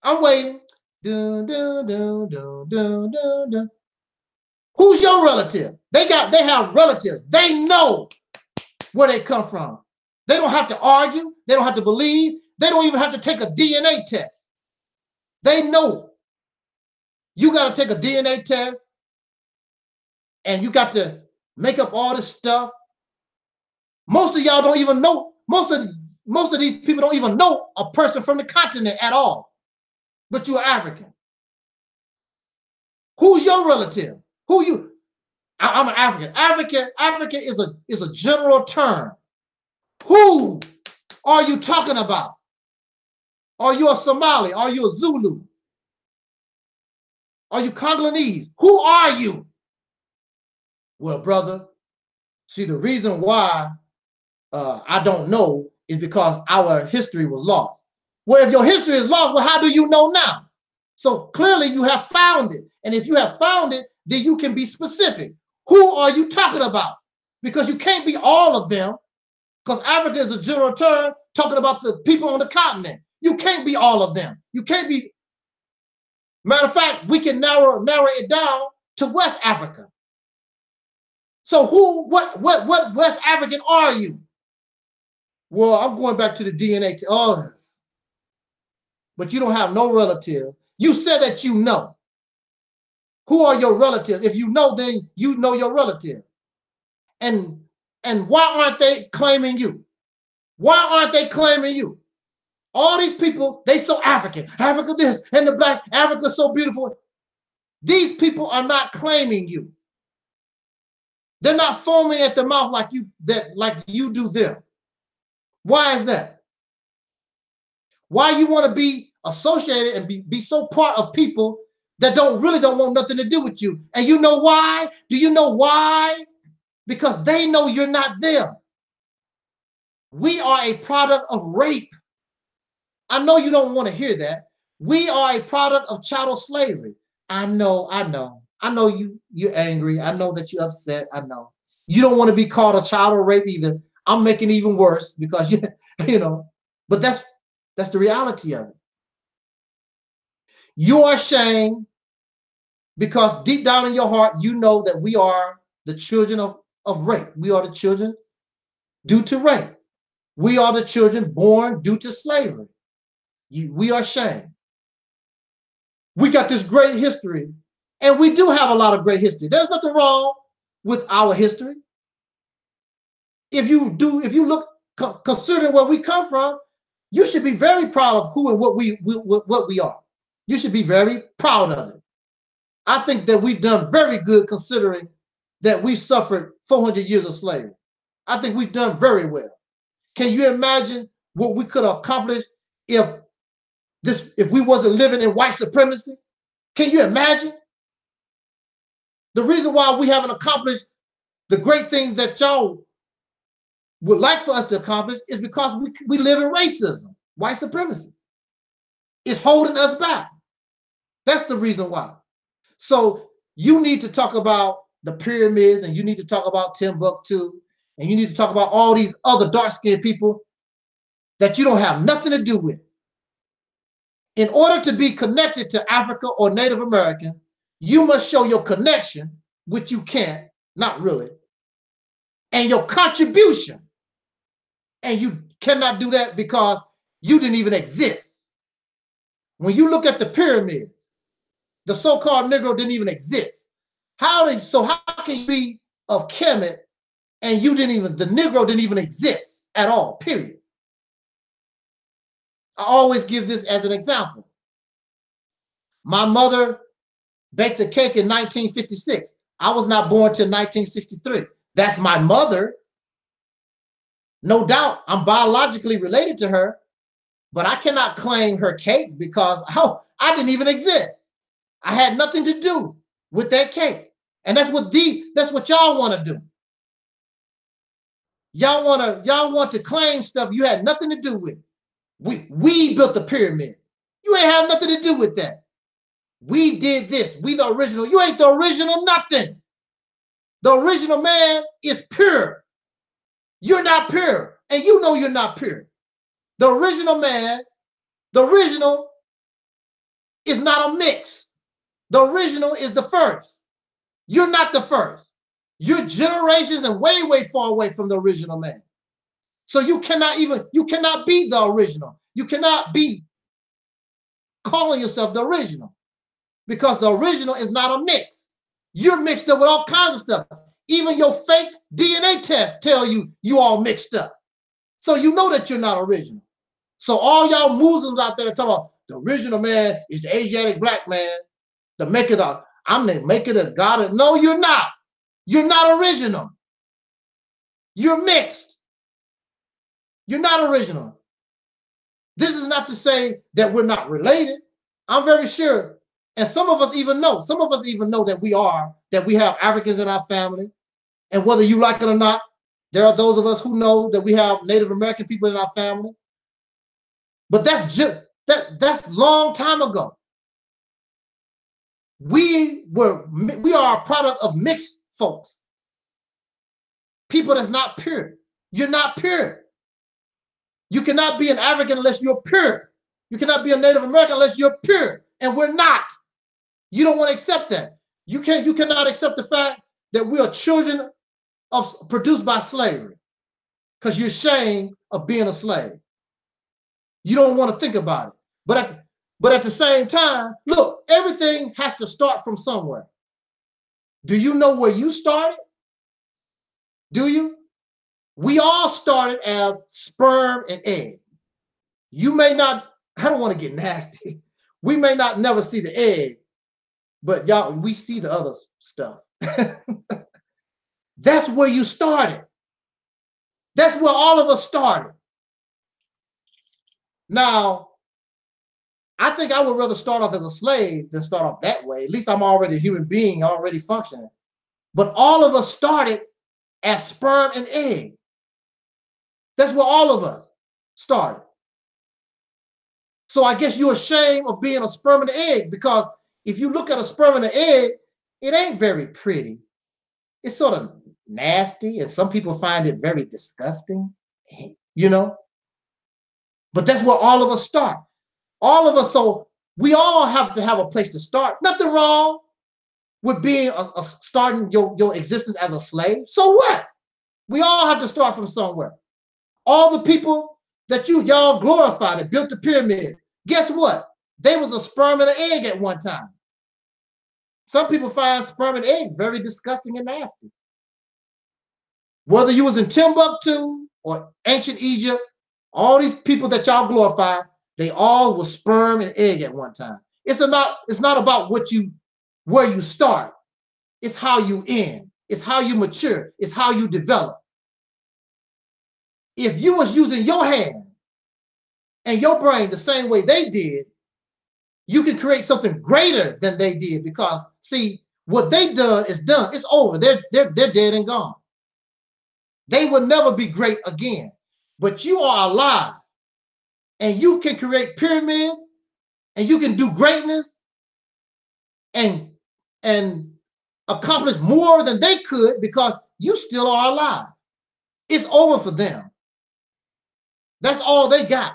[SPEAKER 2] I'm waiting. Dun, dun, dun, dun, dun, dun, dun. Who's your relative? They have relatives. They know where they come from. They don't have to argue. They don't have to believe. They don't even have to take a DNA test. They know. You got to take a DNA test and you got to make up all this stuff. Most of y'all don't even know. Most of these people don't even know a person from the continent at all. But you're African. Who's your relative? Who you? I'm an African. African is a general term. Who are you talking about? Are you a Somali? Are you a Zulu? Are you Congolese? Who are you? Well, brother, see, the reason why I don't know is because our history was lost. Well, if your history is lost, well, how do you know now? So clearly you have found it. And if you have found it, then you can be specific. Who are you talking about? Because you can't be all of them, because Africa is a general term talking about the people on the continent. You can't be all of them. You can't be. Matter of fact, we can narrow it down to West Africa. So what West African are you? Well, I'm going back to the DNA. But you don't have no relative. You said that you know. Who are your relatives? If you know, then you know your relative. And why aren't they claiming you? Why aren't they claiming you? All these people, they so African. Africa this, and the black, Africa so beautiful. These people are not claiming you. They're not foaming at the mouth like you do them. Why is that? Why you want to be associated and be so part of people that really don't want nothing to do with you? And you know why? Do you know why? Because they know you're not them. We are a product of rape. I know you don't want to hear that. We are a product of chattel slavery. I know you're angry. I know that you're upset. I know. You don't want to be called a child of rape either. I'm making it even worse because you know, but that's the reality of it. You are ashamed because deep down in your heart, you know that we are the children of rape. We are the children due to rape. We are the children born due to slavery. We are ashamed. We got this great history, and we do have a lot of great history. There's nothing wrong with our history. If you look, consider where we come from, you should be very proud of who and what we are. You should be very proud of it. I think that we've done very good considering that we suffered 400 years of slavery. I think we've done very well. Can you imagine what we could have accomplished if we wasn't living in white supremacy? Can you imagine? The reason why we haven't accomplished the great things that y'all would like for us to accomplish is because we live in racism, white supremacy. It's holding us back. That's the reason why. So you need to talk about the pyramids, and you need to talk about Timbuktu, and you need to talk about all these other dark-skinned people that you don't have nothing to do with. In order to be connected to Africa or Native Americans, you must show your connection, which you can't, not really, and your contribution. And you cannot do that because you didn't even exist. When you look at the pyramids, the so-called Negro didn't even exist. How can you be of Kemet and the Negro didn't even exist at all, period. I always give this as an example. My mother baked a cake in 1956. I was not born till 1963. That's my mother. No doubt I'm biologically related to her, but I cannot claim her cake because I didn't even exist. I had nothing to do with that cake. And that's what y'all want to do. Y'all want to claim stuff you had nothing to do with. We built the pyramid. You ain't have nothing to do with that. We did this. We the original. You ain't the original nothing. The original man is pure. You're not pure. And you know you're not pure. The original man, the original is not a mix. The original is the first. You're not the first. You're generations and way, way far away from the original man. So you cannot be the original. You cannot be calling yourself the original because the original is not a mix. You're mixed up with all kinds of stuff. Even your fake DNA tests tell you all mixed up. So you know that you're not original. So all y'all Muslims out there that talk about the original man is the Asiatic black man, I'm the maker of God. No, you're not. You're not original. You're mixed. You're not original. This is not to say that we're not related. I'm very sure. And some of us even know that we have Africans in our family. And whether you like it or not, there are those of us who know that we have Native American people in our family. But that's long time ago. We are a product of mixed folks. People that's not pure. You're not pure. You cannot be an African unless you're pure. You cannot be a Native American unless you're pure. And we're not. You don't want to accept that. You cannot accept the fact that we are children produced by slavery because you're ashamed of being a slave. You don't want to think about it. But at the same time, look, everything has to start from somewhere. Do you know where you started? Do you? We all started as sperm and egg. You may not, I don't want to get nasty. We may not never see the egg, but y'all, we see the other stuff. That's where you started. That's where all of us started. Now, I think I would rather start off as a slave than start off that way. At least I'm already a human being, already functioning. But all of us started as sperm and egg. That's where all of us started. So I guess you're ashamed of being a sperm and egg because if you look at a sperm and an egg, it ain't very pretty. It's sort of nasty, and some people find it very disgusting, you know? But that's where all of us start. All of us, so we all have to have a place to start. Nothing wrong with being starting your existence as a slave. So what? We all have to start from somewhere. All the people that y'all glorified that built the pyramid, guess what? They was a sperm and an egg at one time. Some people find sperm and egg very disgusting and nasty. Whether you was in Timbuktu or ancient Egypt, all these people that y'all glorify, they all were sperm and egg at one time. It's not about where you start. It's how you end. It's how you mature. It's how you develop. If you was using your hand and your brain the same way they did, you can create something greater than they did because, see, what they done is done. It's over. They're dead and gone. They will never be great again. But you are alive, and you can create pyramids, and you can do greatness and accomplish more than they could because you still are alive. It's over for them. That's all they got.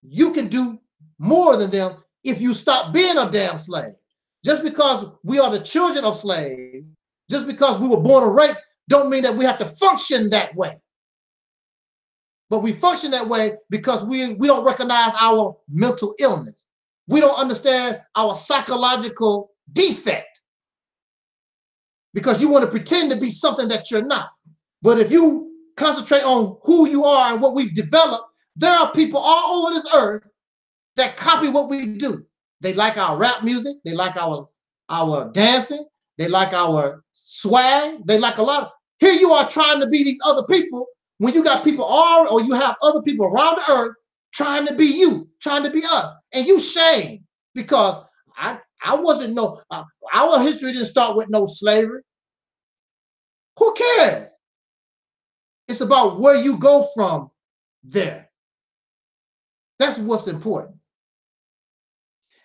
[SPEAKER 2] You can do more than them if you stop being a damn slave. Just because we are the children of slaves, just because we were born and raped, don't mean that we have to function that way. But we function that way because we don't recognize our mental illness. We don't understand our psychological defect because you want to pretend to be something that you're not. But if you concentrate on who you are and what we've developed, there are people all over this earth that copy what we do. They like our rap music. They like our dancing. They like our swag. They like a lot of. Here you are trying to be these other people when you got people or you have other people around the earth trying to be you, trying to be us. And you shame because I wasn't our history didn't start with no slavery. Who cares? It's about where you go from there. That's what's important.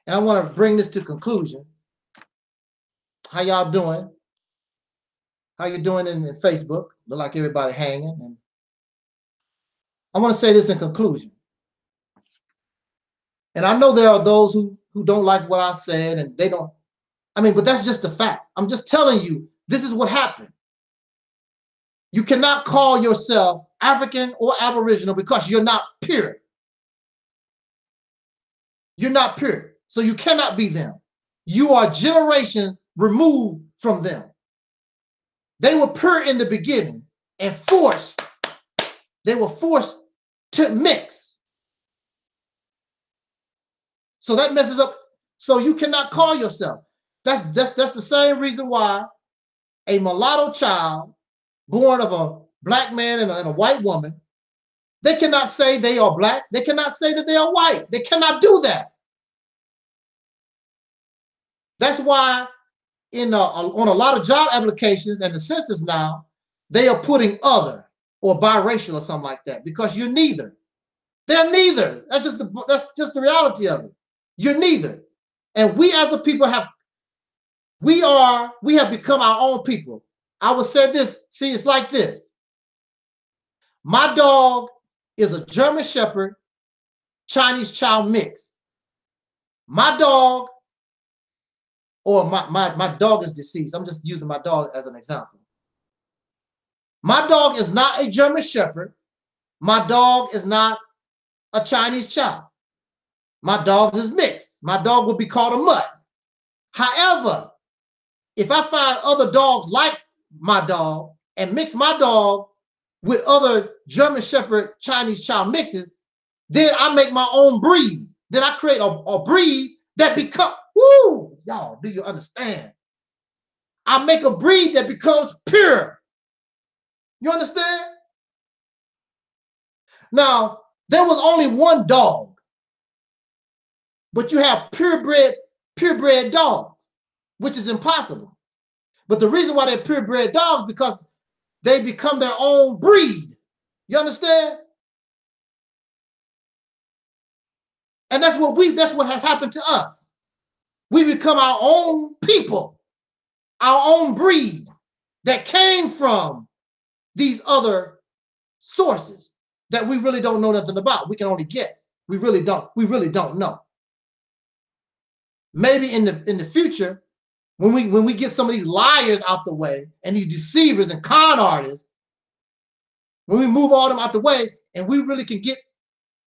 [SPEAKER 2] And I want to bring this to conclusion. How y'all doing? How you doing in Facebook? Look like everybody hanging. And I want to say this in conclusion. And I know there are those who don't like what I said and they don't. I mean, but that's just the fact. I'm just telling you, this is what happened. You cannot call yourself African or Aboriginal because you're not pure. You're not pure. So you cannot be them. You are generations removed from them. They were pure in the beginning and forced. They were forced to mix. So that messes up. So you cannot call yourself. That's the same reason why a mulatto child born of a black man and a white woman, they cannot say they are black. They cannot say that they are white. They cannot do that. That's why on a lot of job applications and the census now, they are putting other or biracial or something like that because you're neither. They're neither. That's just the reality of it. You're neither. And we as a people have become our own people. I would say this, see, it's like this. My dog is a German Shepherd, Chinese Chow mix. My dog, or my dog is deceased. I'm just using my dog as an example. My dog is not a German Shepherd. My dog is not a Chinese Chow. My dog is mixed. My dog would be called a mutt. However, if I find other dogs like my dog and mix my dog with other German Shepherd, Chinese Chow mixes, then I make my own breed. Then I create a breed that becomes, woo, y'all, do you understand? I make a breed that becomes pure. You understand? Now, there was only one dog, but you have purebred dogs, which is impossible. But the reason why they're purebred dogs because they become their own breed. You understand? And that's what has happened to us. We become our own people, our own breed that came from these other sources that we really don't know nothing about. We can only guess. We really don't know. Maybe in the future, when we get some of these liars out the way and these deceivers and con artists, when we move all them out the way and we really can get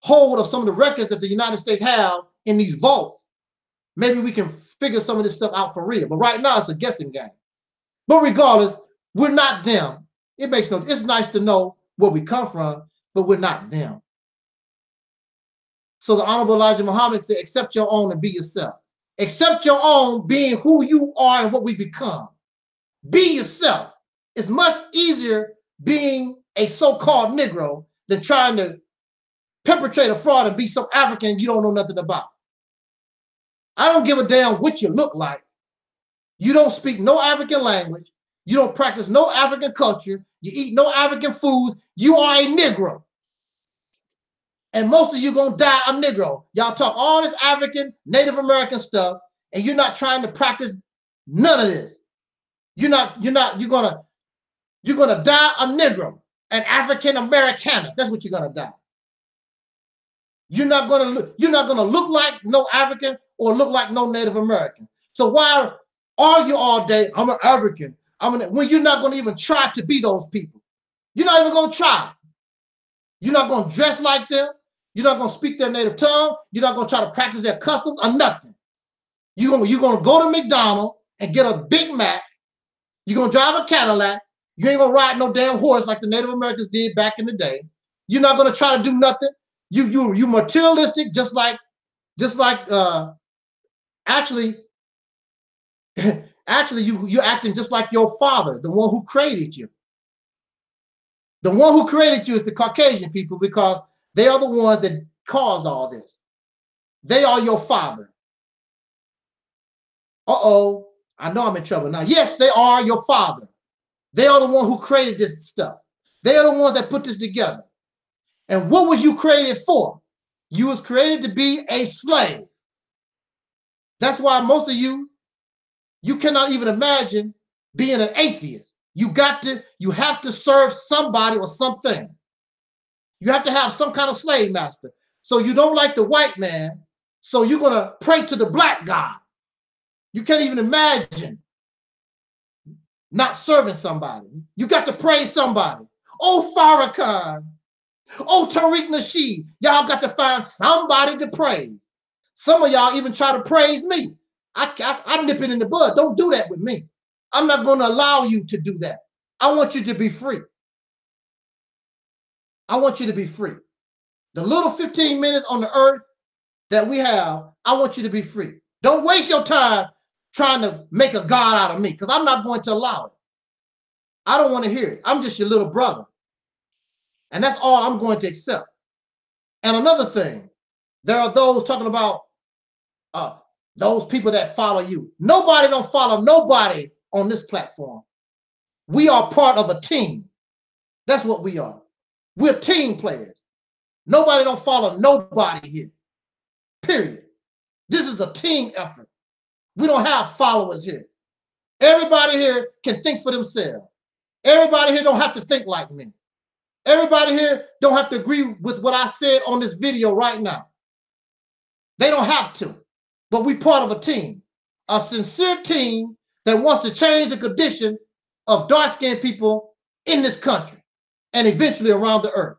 [SPEAKER 2] hold of some of the records that the United States have in these vaults, maybe we can figure some of this stuff out for real. But right now it's a guessing game. But regardless, we're not them. It makes no, it's nice to know where we come from, but we're not them. So the Honorable Elijah Muhammad said, accept your own and be yourself. Accept your own being who you are and what we become. Be yourself. It's much easier being a so-called Negro than trying to perpetrate a fraud and be some African you don't know nothing about. I don't give a damn what you look like. You don't speak no African language. You don't practice no African culture. You eat no African foods. You are a Negro. And most of you gonna die a Negro. Y'all talk all this African, Native American stuff, and you're not trying to practice none of this. You're gonna die a Negro, an African Americanist. That's what you're gonna die. You're not gonna look like no African or look like no Native American. So why argue all day? I'm an African. When you're not gonna even try to be those people. You're not even gonna try. You're not gonna dress like them. You're not gonna speak their native tongue. You're not gonna try to practice their customs or nothing. You're gonna go to McDonald's and get a Big Mac. You're gonna drive a Cadillac. You ain't gonna ride no damn horse like the Native Americans did back in the day. You're not gonna try to do nothing. You materialistic, just like actually you're acting just like your father, the one who created you. The one who created you is the Caucasian people, because they are the ones that caused all this. They are your father. Uh-oh, I know I'm in trouble now. Yes, they are your father. They are the one who created this stuff. They are the ones that put this together. And what was you created for? You was created to be a slave. That's why most of you cannot even imagine being an atheist. You have to serve somebody or something. You have to have some kind of slave master. So you don't like the white man, so you're gonna pray to the black God. You can't even imagine not serving somebody. You got to praise somebody. Oh, Farrakhan. Oh, Tariq Nasheed. Y'all got to find somebody to praise. Some of y'all even try to praise me. I nip it in the bud. Don't do that with me. I'm not going to allow you to do that. I want you to be free. I want you to be free. The little 15 minutes on the earth that we have, I want you to be free. Don't waste your time trying to make a God out of me, because I'm not going to allow it. I don't want to hear it. I'm just your little brother. And that's all I'm going to accept. And another thing, there are those talking about those people that follow you. Nobody don't follow nobody on this platform. We are part of a team. That's what we are. We're team players. Nobody don't follow nobody here. Period. This is a team effort. We don't have followers here. Everybody here can think for themselves. Everybody here don't have to think like me. Everybody here don't have to agree with what I said on this video right now. They don't have to. But we part of a team. A sincere team that wants to change the condition of dark-skinned people in this country and eventually around the earth.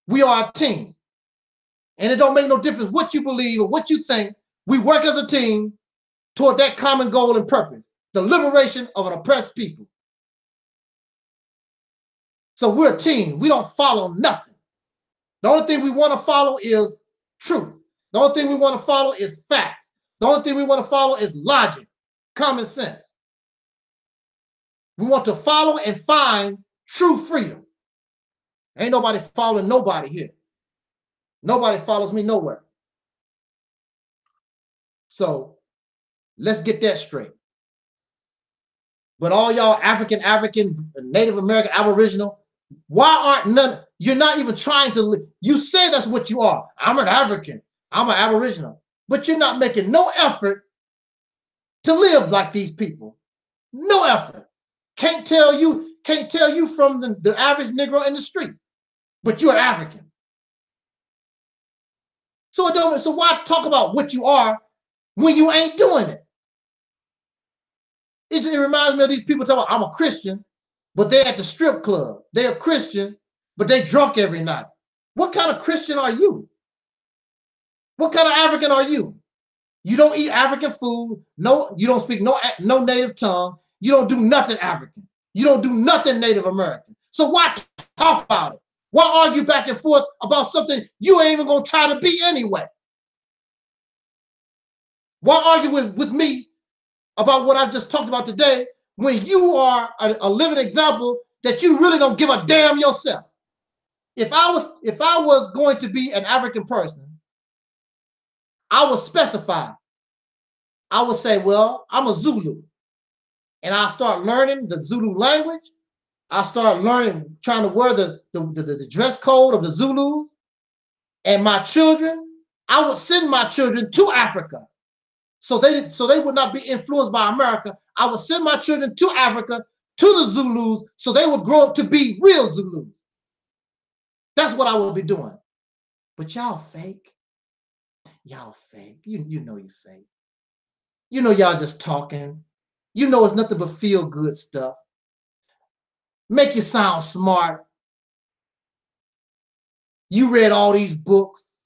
[SPEAKER 2] We are a team. And it don't make no difference what you believe or what you think. We work as a team toward that common goal and purpose, the liberation of an oppressed people. So we're a team. We don't follow nothing. The only thing we want to follow is truth. The only thing we want to follow is facts. The only thing we want to follow is logic, common sense. We want to follow and find true freedom. Ain't nobody following nobody here. Nobody follows me nowhere. So let's get that straight. But all y'all African, Native American, Aboriginal, why aren't none? You're not even trying to, you say that's what you are. I'm an African, I'm an Aboriginal, but you're not making no effort to live like these people. No effort. Can't tell you from the average Negro in the street, but you're an African. So why talk about what you are when you ain't doing it? It reminds me of these people talking about, I'm a Christian, but they're at the strip club. They're a Christian, but they drunk every night. What kind of Christian are you? What kind of African are you? You don't eat African food. No, you don't speak no native tongue. You don't do nothing African. You don't do nothing Native American. So why talk about it? Why argue back and forth about something you ain't even gonna try to be anyway? Why argue with me about what I've just talked about today when you are a living example that you really don't give a damn yourself? If I was going to be an African person, I would specify. I would say, well, I'm a Zulu. and I start learning the Zulu language. I start learning, trying to wear the dress code of the Zulu. And my children, I would send my children to Africa. So they would not be influenced by America. I would send my children to Africa, to the Zulus, so they would grow up to be real Zulus. That's what I would be doing. But y'all fake. Y'all fake. You know you fake. You know y'all just talking. You know it's nothing but feel-good stuff. Make you sound smart. You read all these books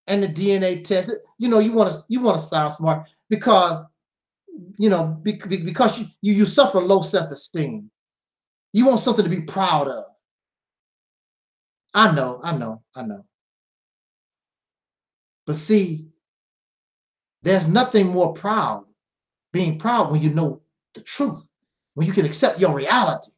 [SPEAKER 2] and the DNA test. You know you want to sound smart because because you suffer low self-esteem. You want something to be proud of. I know. But see, there's nothing more being proud when you know the truth, when you can accept your reality.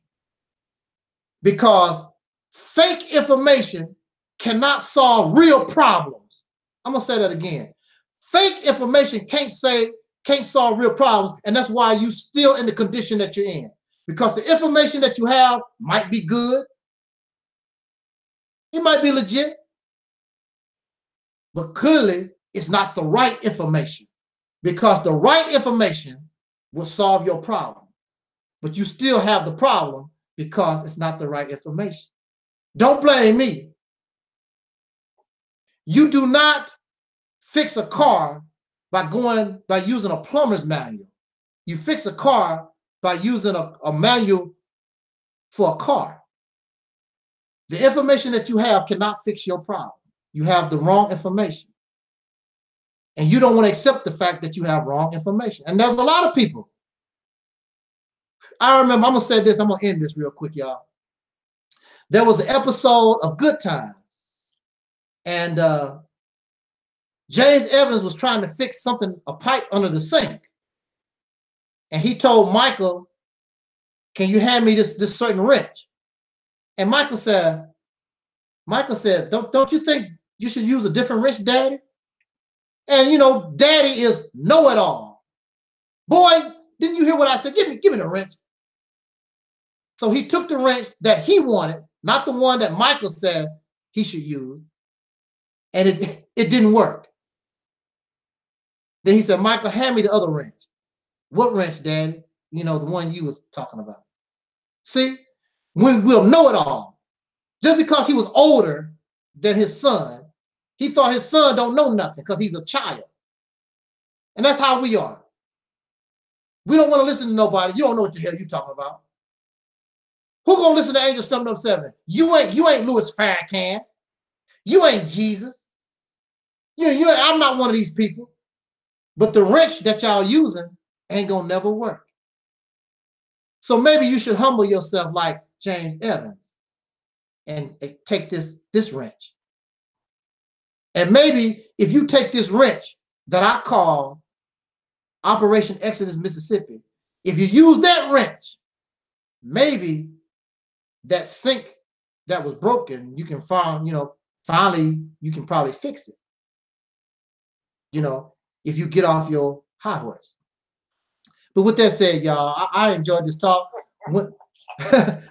[SPEAKER 2] Because fake information cannot solve real problems. I'm gonna say that again. Fake information can't solve real problems, and that's why you're still in the condition that you're in. Because the information that you have might be good, it might be legit, but clearly it's not the right information. Because the right information will solve your problem, but you still have the problem because it's not the right information. Don't blame me. You do not fix a car by using a plumber's manual. You fix a car by using a manual for a car. The information that you have cannot fix your problem. You have the wrong information. And you don't want to accept the fact that you have wrong information. And there's a lot of people. I remember, I'm going to say this, I'm going to end this real quick, y'all. There was an episode of Good Times. And James Evans was trying to fix a pipe under the sink. And he told Michael, can you hand me this certain wrench? And Michael said, don't you think you should use a different wrench, Daddy? And Daddy is know-it-all. Boy, didn't you hear what I said? Give me the wrench. So he took the wrench that he wanted, not the one that Michael said he should use. And it didn't work. Then he said, Michael, hand me the other wrench. What wrench, Daddy? The one you was talking about. See, we'll know it all. Just because he was older than his son, he thought his son don't know nothing because he's a child. And that's how we are. We don't want to listen to nobody. You don't know what the hell you're talking about. Who gonna listen to Angel Stumped Up 7? You ain't Louis Farrakhan. You ain't Jesus. I'm not one of these people. But the wrench that y'all using ain't gonna never work. So maybe you should humble yourself like James Evans and take this wrench. And maybe if you take this wrench that I call Operation Exodus Mississippi, if you use that wrench, maybe that sink that was broken, you can finally you can probably fix it. If you get off your high horse. But with that said, y'all, I enjoyed this talk. Went a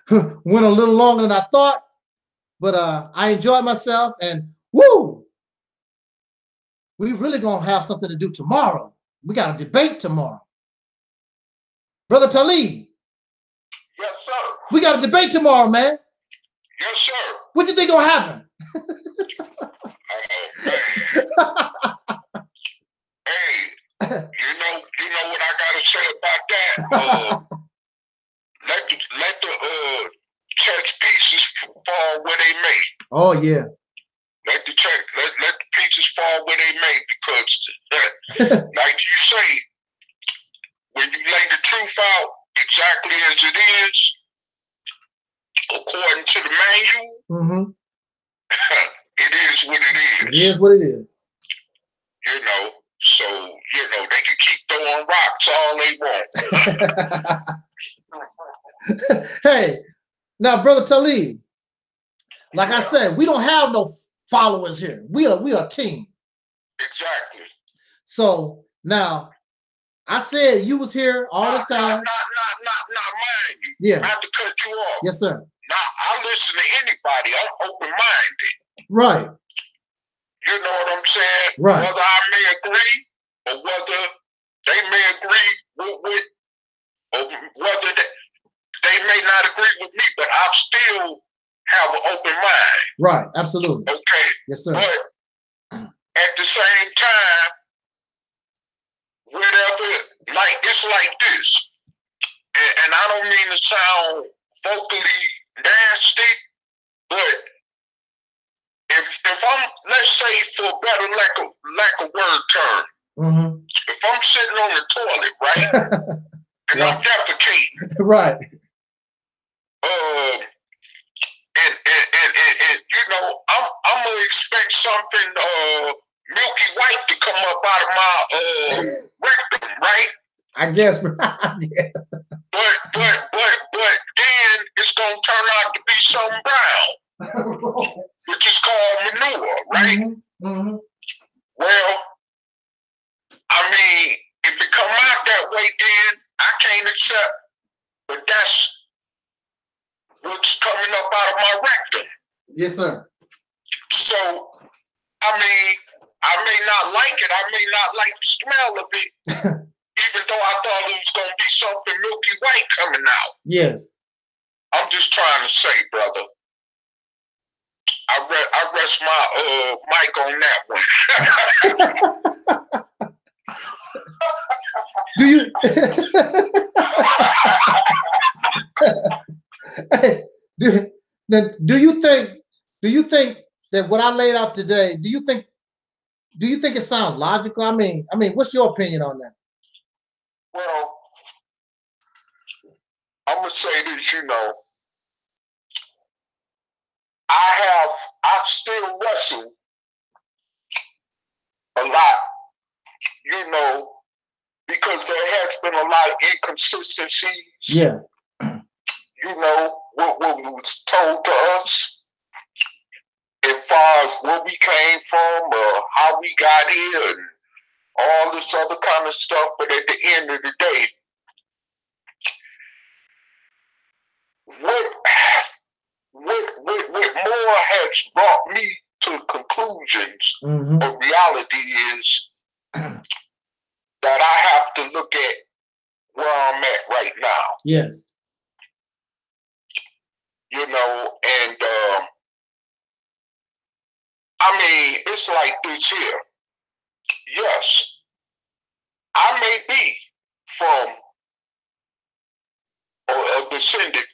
[SPEAKER 2] little longer than I thought, but I enjoyed myself, and woo! We really gonna have something to do tomorrow. We got a debate tomorrow. Brother Taalik.
[SPEAKER 1] Yes, sir.
[SPEAKER 2] We got a debate tomorrow, man.
[SPEAKER 1] Yes, sir.
[SPEAKER 2] What you think gonna happen?
[SPEAKER 1] Hey, you know what I gotta say about that? Let the chess pieces fall where they may.
[SPEAKER 2] Oh yeah.
[SPEAKER 1] Let the pieces fall where they may, because like you say, when you lay the truth out exactly as it is, according to the manual, it is what it is.
[SPEAKER 2] It is what it is.
[SPEAKER 1] So they can keep throwing rocks all they want.
[SPEAKER 2] Hey, now, Brother Taalik, like I said, we don't have no followers here. We are a team.
[SPEAKER 1] Exactly.
[SPEAKER 2] So now, I said you was here all this time.
[SPEAKER 1] Not mind you.
[SPEAKER 2] Yeah.
[SPEAKER 1] Not to cut you off.
[SPEAKER 2] Yes, sir.
[SPEAKER 1] Now, I listen to anybody. I'm open-minded.
[SPEAKER 2] Right.
[SPEAKER 1] You know what I'm saying?
[SPEAKER 2] Right.
[SPEAKER 1] Whether I may agree or whether they may agree with or whether they may not agree with me, but I still have an open mind.
[SPEAKER 2] Right. Absolutely.
[SPEAKER 1] Okay.
[SPEAKER 2] Yes, sir.
[SPEAKER 1] But at the same time, whatever, like, it's like this. And I don't mean to sound vocally nasty, but if I'm, let's say for better lack of word term, if I'm sitting on the toilet, right, and
[SPEAKER 2] right.
[SPEAKER 1] I'm defecating,
[SPEAKER 2] right,
[SPEAKER 1] and you know, I'm gonna expect something milky white to come up out of my rectum, right?
[SPEAKER 2] I guess.
[SPEAKER 1] But then it's gonna turn out to be something brown, which is called manure, right? Well, I mean, if it come out that way, then I can't accept. But that's what's coming up out of my rectum.
[SPEAKER 2] Yes, sir.
[SPEAKER 1] So, I mean, I may not like it. I may not like the smell of it. Even though I thought it was going to be something milky white coming out.
[SPEAKER 2] Yes. I'm
[SPEAKER 1] just trying to say, brother, I rest my mic on that one.
[SPEAKER 2] Do you do you think that what I laid out today, do you think it sounds logical? I mean, what's your opinion on that?
[SPEAKER 1] Well, I'm gonna say this, you know, I still wrestle a lot, you know, because there has been a lot of inconsistencies.
[SPEAKER 2] Yeah.
[SPEAKER 1] You know, what was told to us as far as where we came from or how we got here and all this other kind of stuff, but at the end of the day, what more has brought me to conclusions of reality is that I have to look at where I'm at right now.
[SPEAKER 2] Yes.
[SPEAKER 1] You know, and I mean, it's like this here. Yes, I may be from or descended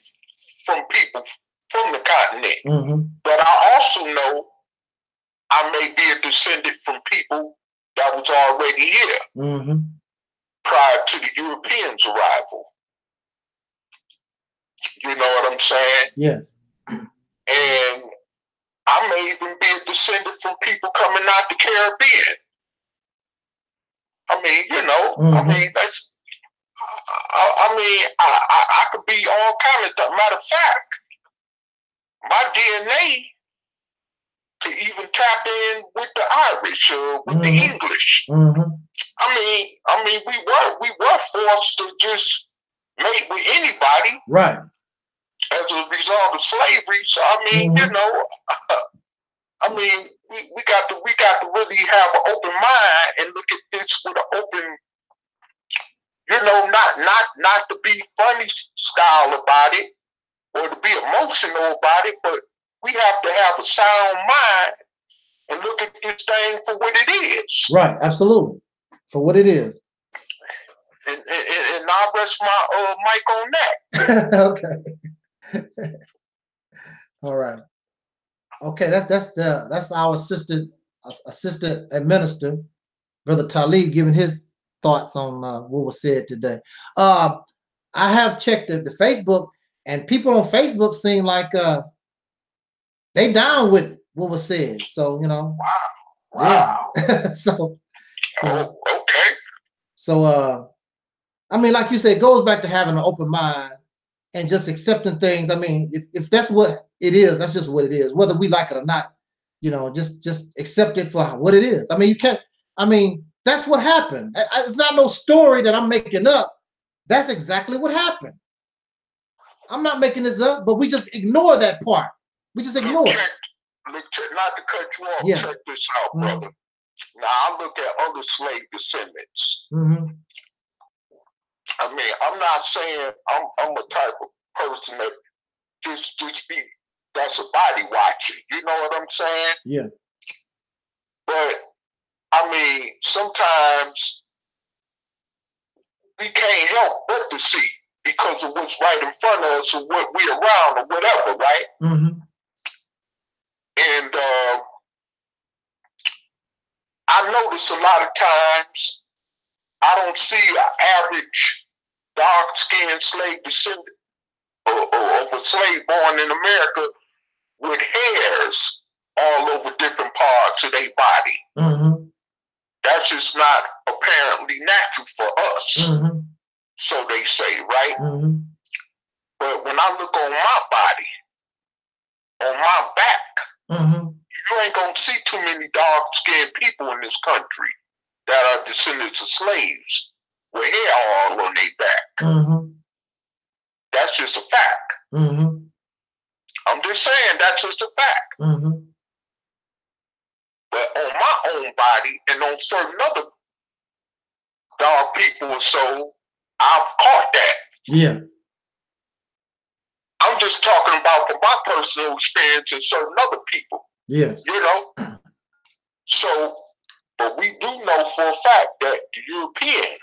[SPEAKER 1] from people from the continent, but I also know I may be a descendant from people that was already here prior to the Europeans' arrival. You know what I'm saying?
[SPEAKER 2] Yes.
[SPEAKER 1] And I may even be a descendant from people coming out the Caribbean. I mean, you know, I mean, that's, I mean, I could be all kind of stuff. Matter of fact, my DNA could even tap in with the Irish or with the English. I mean, we were forced to just mate with anybody.
[SPEAKER 2] Right.
[SPEAKER 1] As a result of slavery. So I mean, you know, I mean, we got to really have an open mind and look at this with an open, you know, not to be funny style about it or to be emotional about it, but we have to have a sound mind and look at this thing for what it is.
[SPEAKER 2] Right, absolutely, for what it is.
[SPEAKER 1] And I'll rest my mic on that.
[SPEAKER 2] Okay. All right. Okay, that's our assistant administrator, Brother Taalik, giving his thoughts on what was said today. I have checked the Facebook, and people on Facebook seem like they down with what was said. So, you know.
[SPEAKER 1] Wow.
[SPEAKER 2] Yeah. So.
[SPEAKER 1] Okay.
[SPEAKER 2] So, I mean, like you said, it goes back to having an open mind and just accepting things. I mean, if that's what it is, that's just what it is, whether we like it or not. You know, just accept it for what it is. I mean, you can't. I mean, That's what happened. It's not no story that I'm making up. That's exactly what happened. I'm not making this up, but we just ignore that part. We just ignore it.
[SPEAKER 1] Not to cut you off,
[SPEAKER 2] Yeah.
[SPEAKER 1] check this out, brother. Now, I look at other slave descendants. I mean, I'm not saying I'm a type of person that just be, that's a body watching. You know what I'm saying?
[SPEAKER 2] Yeah.
[SPEAKER 1] But, I mean, sometimes we can't help but to see because of what's right in front of us or what we around or whatever, right? And I notice a lot of times I don't see an average dark-skinned slave descendant of a slave born in America with hairs all over different parts of their body. That's just not apparently natural for us. So they say, right? But when I look on my body, on my back, you ain't gonna see too many dark-skinned people in this country that are descendants of slaves with hair all on their back. That's just a fact. I'm just saying that's just a fact. But on my own body and on certain other dark people or so, I've caught that.
[SPEAKER 2] Yeah.
[SPEAKER 1] I'm just talking about from my personal experience and certain other people.
[SPEAKER 2] Yes.
[SPEAKER 1] You know? So, but we do know for a fact that the European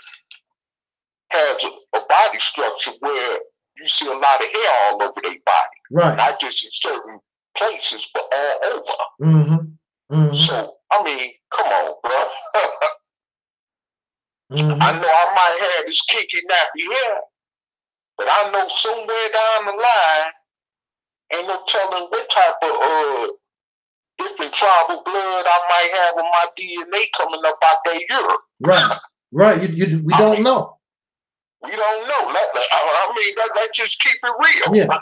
[SPEAKER 1] has a body structure where you see a lot of hair all over their body.
[SPEAKER 2] Right.
[SPEAKER 1] Not just in certain places, but all over. So, I mean, come on, bro. I know I might have this kinky nappy hair, but I know somewhere down the line, ain't no telling what type of different tribal blood I might have in my DNA coming up out there Europe.
[SPEAKER 2] Right. Right. We don't know.
[SPEAKER 1] We don't know. I mean, let's just keep it real.
[SPEAKER 2] Yeah.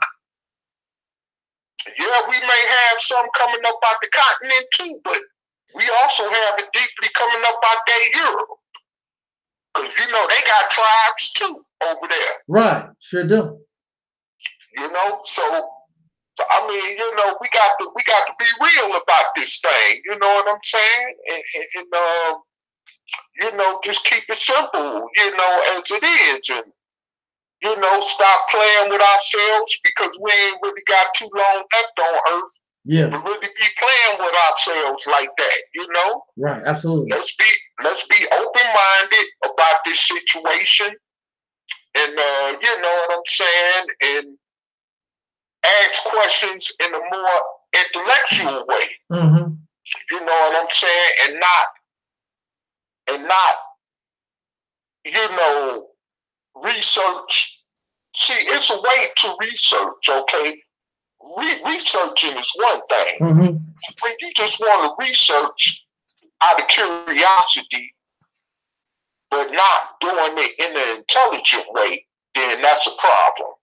[SPEAKER 1] Yeah, we may have some coming up out the continent too, but we also have it deeply coming up out there Europe. Because, you know, they got tribes too over there.
[SPEAKER 2] Right. Sure do. You
[SPEAKER 1] know, so I mean, you know, we got to be real about this thing. You know what I'm saying? And you know, just keep it simple, you know, as it is. And, you know, stop playing with ourselves because we ain't really got too long left on earth.
[SPEAKER 2] Yeah.
[SPEAKER 1] To really be playing with ourselves like that, you know?
[SPEAKER 2] Right, absolutely.
[SPEAKER 1] Let's be open-minded about this situation. And you know what I'm saying? And ask questions in a more intellectual way. You know what I'm saying? And not, you know, research. See, it's a way to research, okay? Researching is one thing. When you just want to research out of curiosity, but not doing it in an intelligent way, then that's a problem.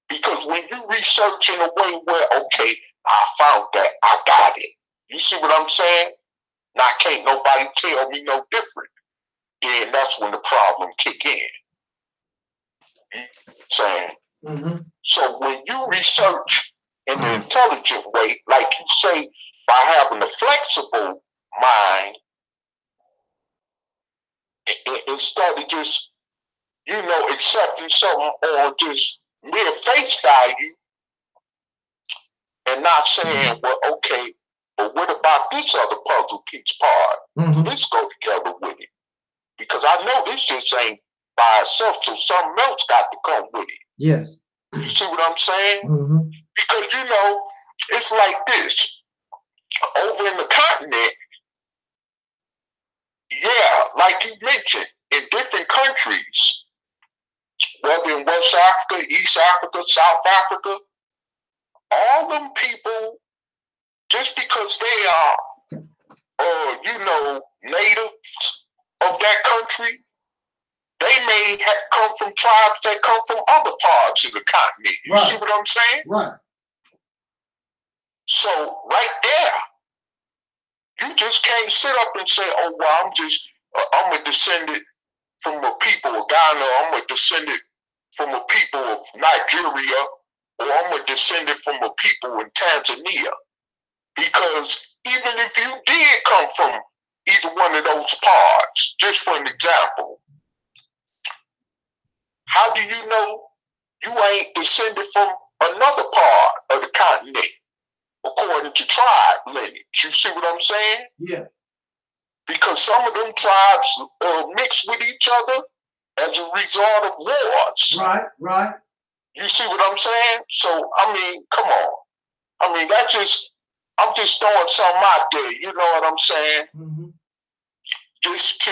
[SPEAKER 1] Because when you research in a way where, okay, I found that, I got it. You see what I'm saying? Now can't nobody tell me no different. Then that's when the problem kick in. You know what I'm saying? So when you research in an intelligent way, like you say, by having a flexible mind, instead of just, you know, accepting something on just mere face value and not saying, well, okay, but what about this other puzzle piece part? Let's go together with it. Because I know this just ain't by itself, so something else got to come with it.
[SPEAKER 2] Yes.
[SPEAKER 1] You see what I'm saying? Because, you know, it's like this. Over in the continent, yeah, like you mentioned, in different countries, whether in West Africa, East Africa, South Africa, all them people, just because they are, you know, natives of that country, they may come from tribes that come from other parts of the continent. You see what I'm saying?
[SPEAKER 2] Right.
[SPEAKER 1] So right there, You just can't sit up and say, oh, well, I'm a descendant from a people of Ghana, I'm a descendant from a people of Nigeria, or I'm a descendant from a people in Tanzania. Because even if you did come from either one of those parts, just for an example, how do you know you ain't descended from another part of the continent according to tribe lineage? You see what I'm saying?
[SPEAKER 2] Yeah.
[SPEAKER 1] Because some of them tribes mix with each other as a result of wars.
[SPEAKER 2] Right, right.
[SPEAKER 1] You see what I'm saying? So, I mean, come on. I mean, I'm just throwing something out there, you know what I'm saying?
[SPEAKER 2] Mm-hmm.
[SPEAKER 1] Just to,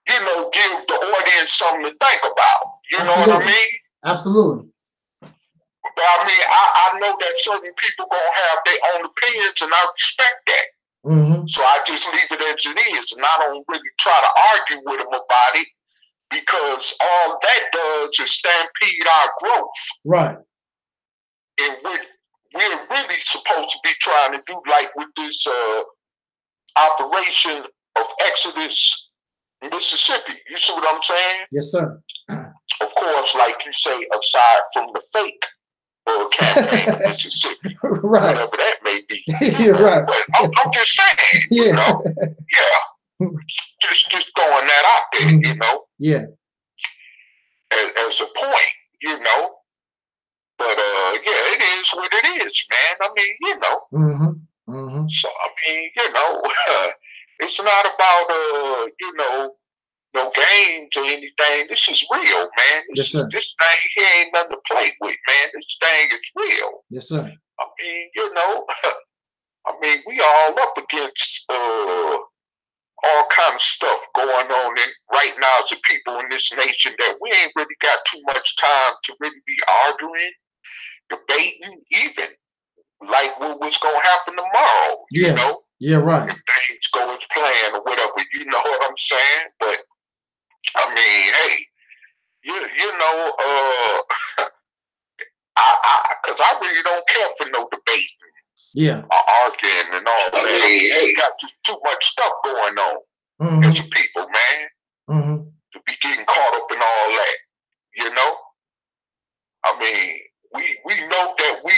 [SPEAKER 1] give the audience something to think about. You
[SPEAKER 2] Absolutely.
[SPEAKER 1] know what I mean?
[SPEAKER 2] Absolutely.
[SPEAKER 1] But I mean, I know that certain people gonna have their own opinions, and I respect that.
[SPEAKER 2] Mm-hmm.
[SPEAKER 1] So I just leave it as it is, and I don't really try to argue with them about it, because all that does is stampede our growth.
[SPEAKER 2] Right.
[SPEAKER 1] And we're really supposed to be trying to do, like with this operation of Exodus, Mississippi. You see what I'm saying?
[SPEAKER 2] Yes, sir.
[SPEAKER 1] Of course, like you say, aside from the fake campaign of Mississippi,
[SPEAKER 2] right.
[SPEAKER 1] whatever that may be.
[SPEAKER 2] You're right.
[SPEAKER 1] But I'm just saying,
[SPEAKER 2] yeah.
[SPEAKER 1] You know, yeah, just throwing that out there, you know.
[SPEAKER 2] Yeah.
[SPEAKER 1] As a point, you know. But yeah, it is what it is, man. I mean, you know.
[SPEAKER 2] Mm-hmm. Mm-hmm. So
[SPEAKER 1] I mean, you know, it's not about no games or anything. This is real, man. This thing here ain't nothing to play with, man. This thing is real.
[SPEAKER 2] Yes, sir.
[SPEAKER 1] I mean, you know, we all up against all kind of stuff going on right now as a people in this nation that we ain't really got too much time to really be arguing, debating, even like what's gonna happen tomorrow.
[SPEAKER 2] Yeah.
[SPEAKER 1] You know?
[SPEAKER 2] Yeah, right.
[SPEAKER 1] If things go as planned or whatever, you know what I'm saying? But I mean, hey, you know, because I really don't care for no debating.
[SPEAKER 2] Yeah.
[SPEAKER 1] Arguing and all that. Hey, we got just too much stuff going on as a people, man, to be getting caught up in all that, you know? I mean, we know that we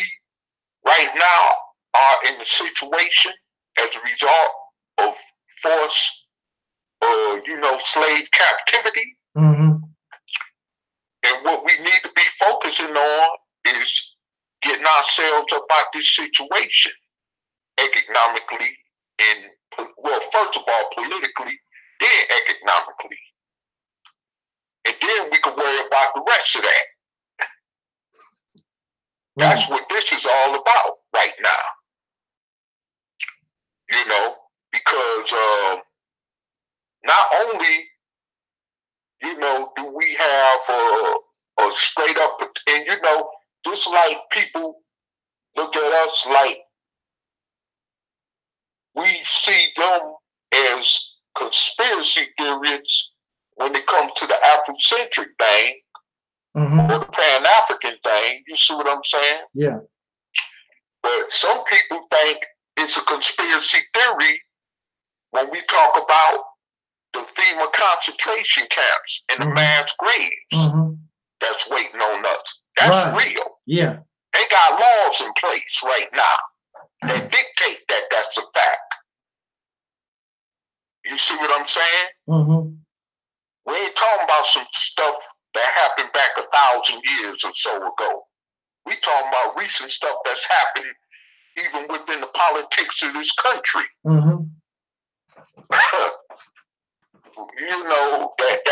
[SPEAKER 1] right now are in a situation as a result of forced, slave captivity. And what we need to be focusing on is getting ourselves up out this situation economically and, well, first of all, politically, then economically. And then we can worry about the rest of that. That's what this is all about right now. You know, because not only, you know, do we have a straight up, and you know, just like people look at us like we see them as conspiracy theorists when it comes to the Afrocentric thing or the Pan-African thing. You see what I'm saying?
[SPEAKER 2] Yeah.
[SPEAKER 1] But some people think it's a conspiracy theory when we talk about the FEMA concentration camps and the mass graves that's waiting on us. That's real.
[SPEAKER 2] Yeah.
[SPEAKER 1] They got laws in place right now that dictate that that's a fact. You see what I'm saying? We ain't talking about some stuff that happened back 1,000 years or so ago. We talking about recent stuff that's happening even within the politics of this country. You know, that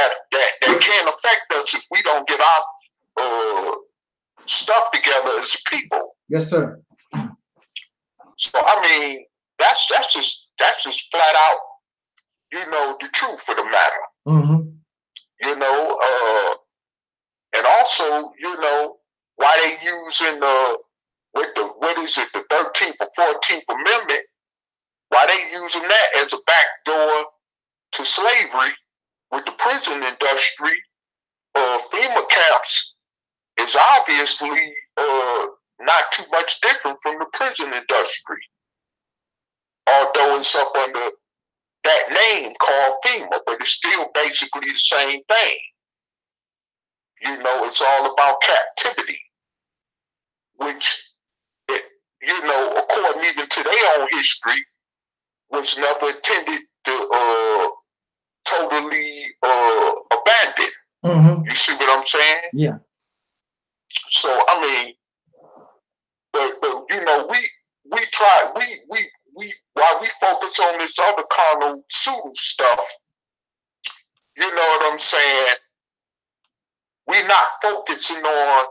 [SPEAKER 1] can't affect us if we don't get our stuff together as people.
[SPEAKER 2] Yes, sir.
[SPEAKER 1] So I mean, that's just flat out, you know, the truth of the matter. You know, and also, you know, why they using the 13th or 14th Amendment, why they using that as a backdoor to slavery with the prison industry. FEMA camps is obviously not too much different from the prison industry. although it's up under that name called FEMA, but it's still basically the same thing. You know, it's all about captivity, which, according even to their own history, was never intended to totally abandon.
[SPEAKER 2] Mm-hmm.
[SPEAKER 1] You see what I'm saying?
[SPEAKER 2] Yeah.
[SPEAKER 1] So I mean, but we try while we focus on this other carnal pseudo stuff, you know what I'm saying? We're not focusing on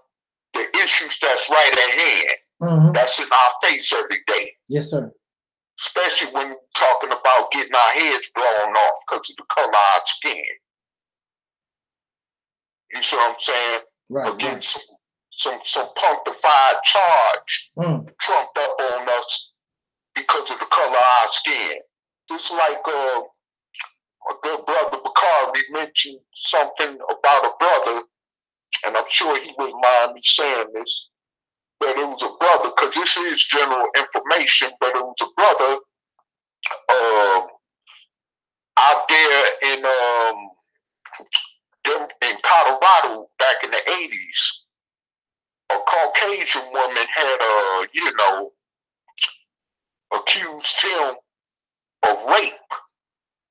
[SPEAKER 1] the issues that's right at hand.
[SPEAKER 2] Mm-hmm.
[SPEAKER 1] That's in our face every day.
[SPEAKER 2] Yes, sir.
[SPEAKER 1] Especially when we're talking about getting our heads blown off because of the color of our skin. You see what I'm saying?
[SPEAKER 2] Right.
[SPEAKER 1] Or getting
[SPEAKER 2] Right.
[SPEAKER 1] some punctified charge trumped up on us because of the color of our skin. Just like a good brother Bakari mentioned something about a brother, and I'm sure he wouldn't mind me saying this, but it was a brother, because this is general information, but it was a brother out there in Colorado back in the 80s. A Caucasian woman had, accused him of rape,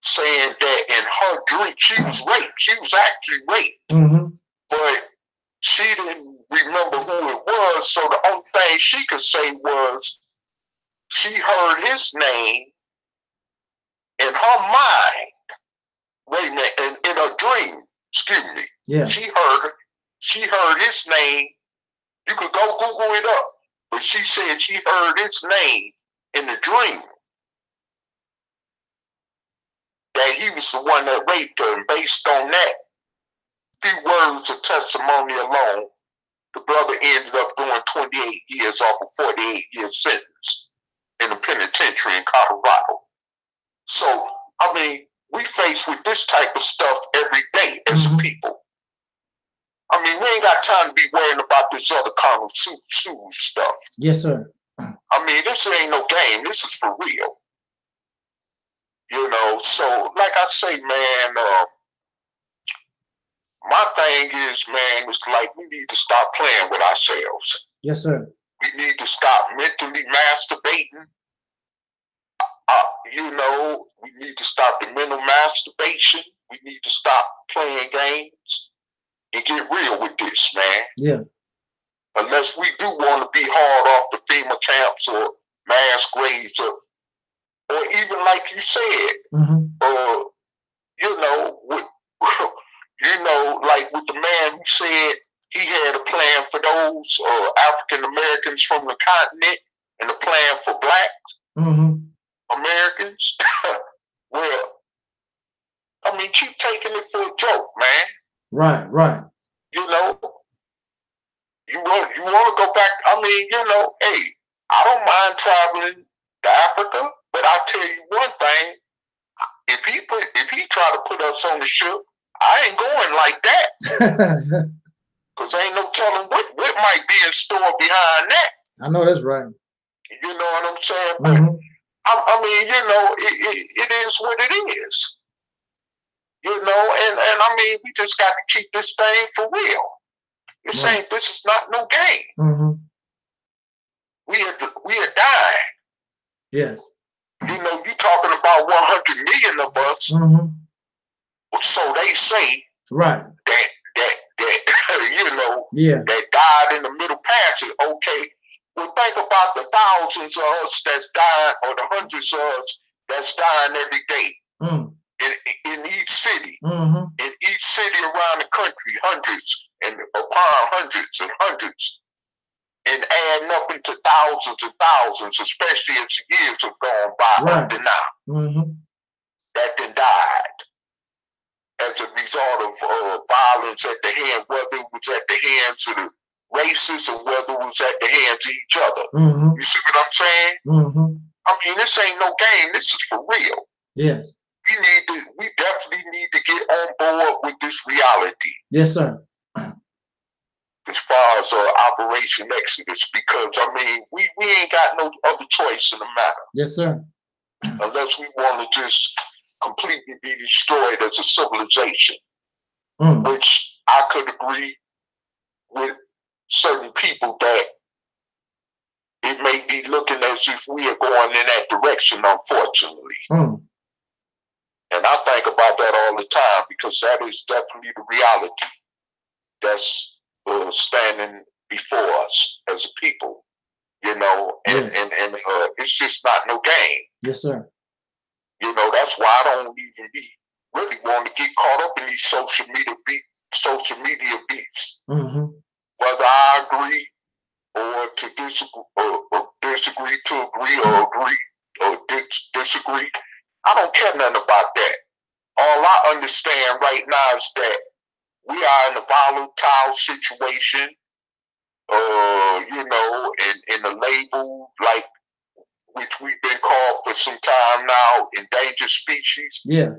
[SPEAKER 1] saying that in her dream, she was raped. She was actually raped.
[SPEAKER 2] Mm-hmm.
[SPEAKER 1] But she didn't remember who it was, so the only thing she could say was she heard his name in her mind. Wait a minute, in her dream, excuse me.
[SPEAKER 2] Yeah.
[SPEAKER 1] She heard his name. You could go Google it up. But she said she heard his name in the dream. That he was the one that raped her, and based on that few words of testimony alone, the brother ended up doing 28 years off a 48-year sentence in a penitentiary in Colorado. So, I mean, we face with this type of stuff every day as a people. I mean, we ain't got time to be worrying about this other carnal stuff.
[SPEAKER 2] Yes, sir.
[SPEAKER 1] I mean, this ain't no game. This is for real. You know, so like I say, man, my thing is, man, it's like we need to stop playing with ourselves.
[SPEAKER 2] Yes, sir.
[SPEAKER 1] We need to stop mentally masturbating. We need to stop the mental masturbation. We need to stop playing games and get real with this, man.
[SPEAKER 2] Yeah.
[SPEAKER 1] Unless we do want to be hard off the FEMA camps or mass graves or even like you said, like with the man who said he had a plan for those African Americans from the continent and a plan for Black Americans. Well, I mean, keep taking it for a joke, man.
[SPEAKER 2] Right, right.
[SPEAKER 1] You know, you want to go back. I mean, hey, I don't mind traveling to Africa, but I'll tell you one thing: if he try to put us on the ship, I ain't going like that. Because ain't no telling what might be in store behind that.
[SPEAKER 2] I know that's right.
[SPEAKER 1] You know what I'm saying? But I mean, it is what it is. And I mean, we just got to keep this thing for real. This is not no game. We are dying.
[SPEAKER 2] Yes.
[SPEAKER 1] You talking about 100 million of us. So they say.
[SPEAKER 2] Right.
[SPEAKER 1] That
[SPEAKER 2] yeah.
[SPEAKER 1] that died in the Middle Passage. Okay. Well, think about the thousands of us that's dying, or the hundreds of us that's dying every day in each city. In each city around the country, hundreds and upon hundreds and hundreds. And adding up into thousands and thousands, especially as the years have gone by up to now, that then died as a result of violence at the hand, whether it was at the hands of the racists or whether it was at the hands of each other. You see what I'm saying? I mean, this ain't no game. This is for real.
[SPEAKER 2] Yes.
[SPEAKER 1] We definitely need to get on board with this reality.
[SPEAKER 2] Yes, sir.
[SPEAKER 1] As far as Operation Exodus, because I mean, we ain't got no other choice in the matter.
[SPEAKER 2] Yes, sir.
[SPEAKER 1] unless we want to just completely be destroyed as a civilization, which I could agree with certain people that it may be looking as if we are going in that direction, unfortunately. And I think about that all the time, because that is definitely the reality that's standing before us as a people, you know, and it's just not no game.
[SPEAKER 2] Yes, sir.
[SPEAKER 1] You know, that's why I don't even really want to get caught up in these social media beefs. Whether I agree or to disagree, or disagree to agree, or agree or disagree, I don't care nothing about that. All I understand right now is that we are in a volatile situation, you know, in a label like which we've been called for some time now, endangered species.
[SPEAKER 2] Yeah,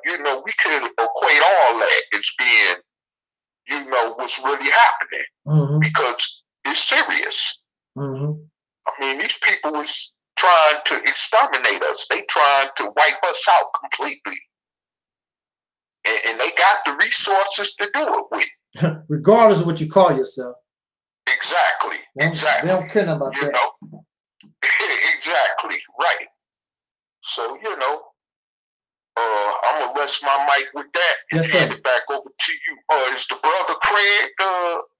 [SPEAKER 1] you know, we could equate all that as being, you know, what's really happening, because it's serious. I mean, these people is trying to exterminate us. They trying to wipe us out completely. And they got the resources to do it with.
[SPEAKER 2] Regardless of what you call yourself.
[SPEAKER 1] Exactly.
[SPEAKER 2] They don't care about
[SPEAKER 1] you
[SPEAKER 2] that.
[SPEAKER 1] Know? Exactly. Right. So, you know, I'm going to rest my mic with that and hand it back over to you. Is the brother Craig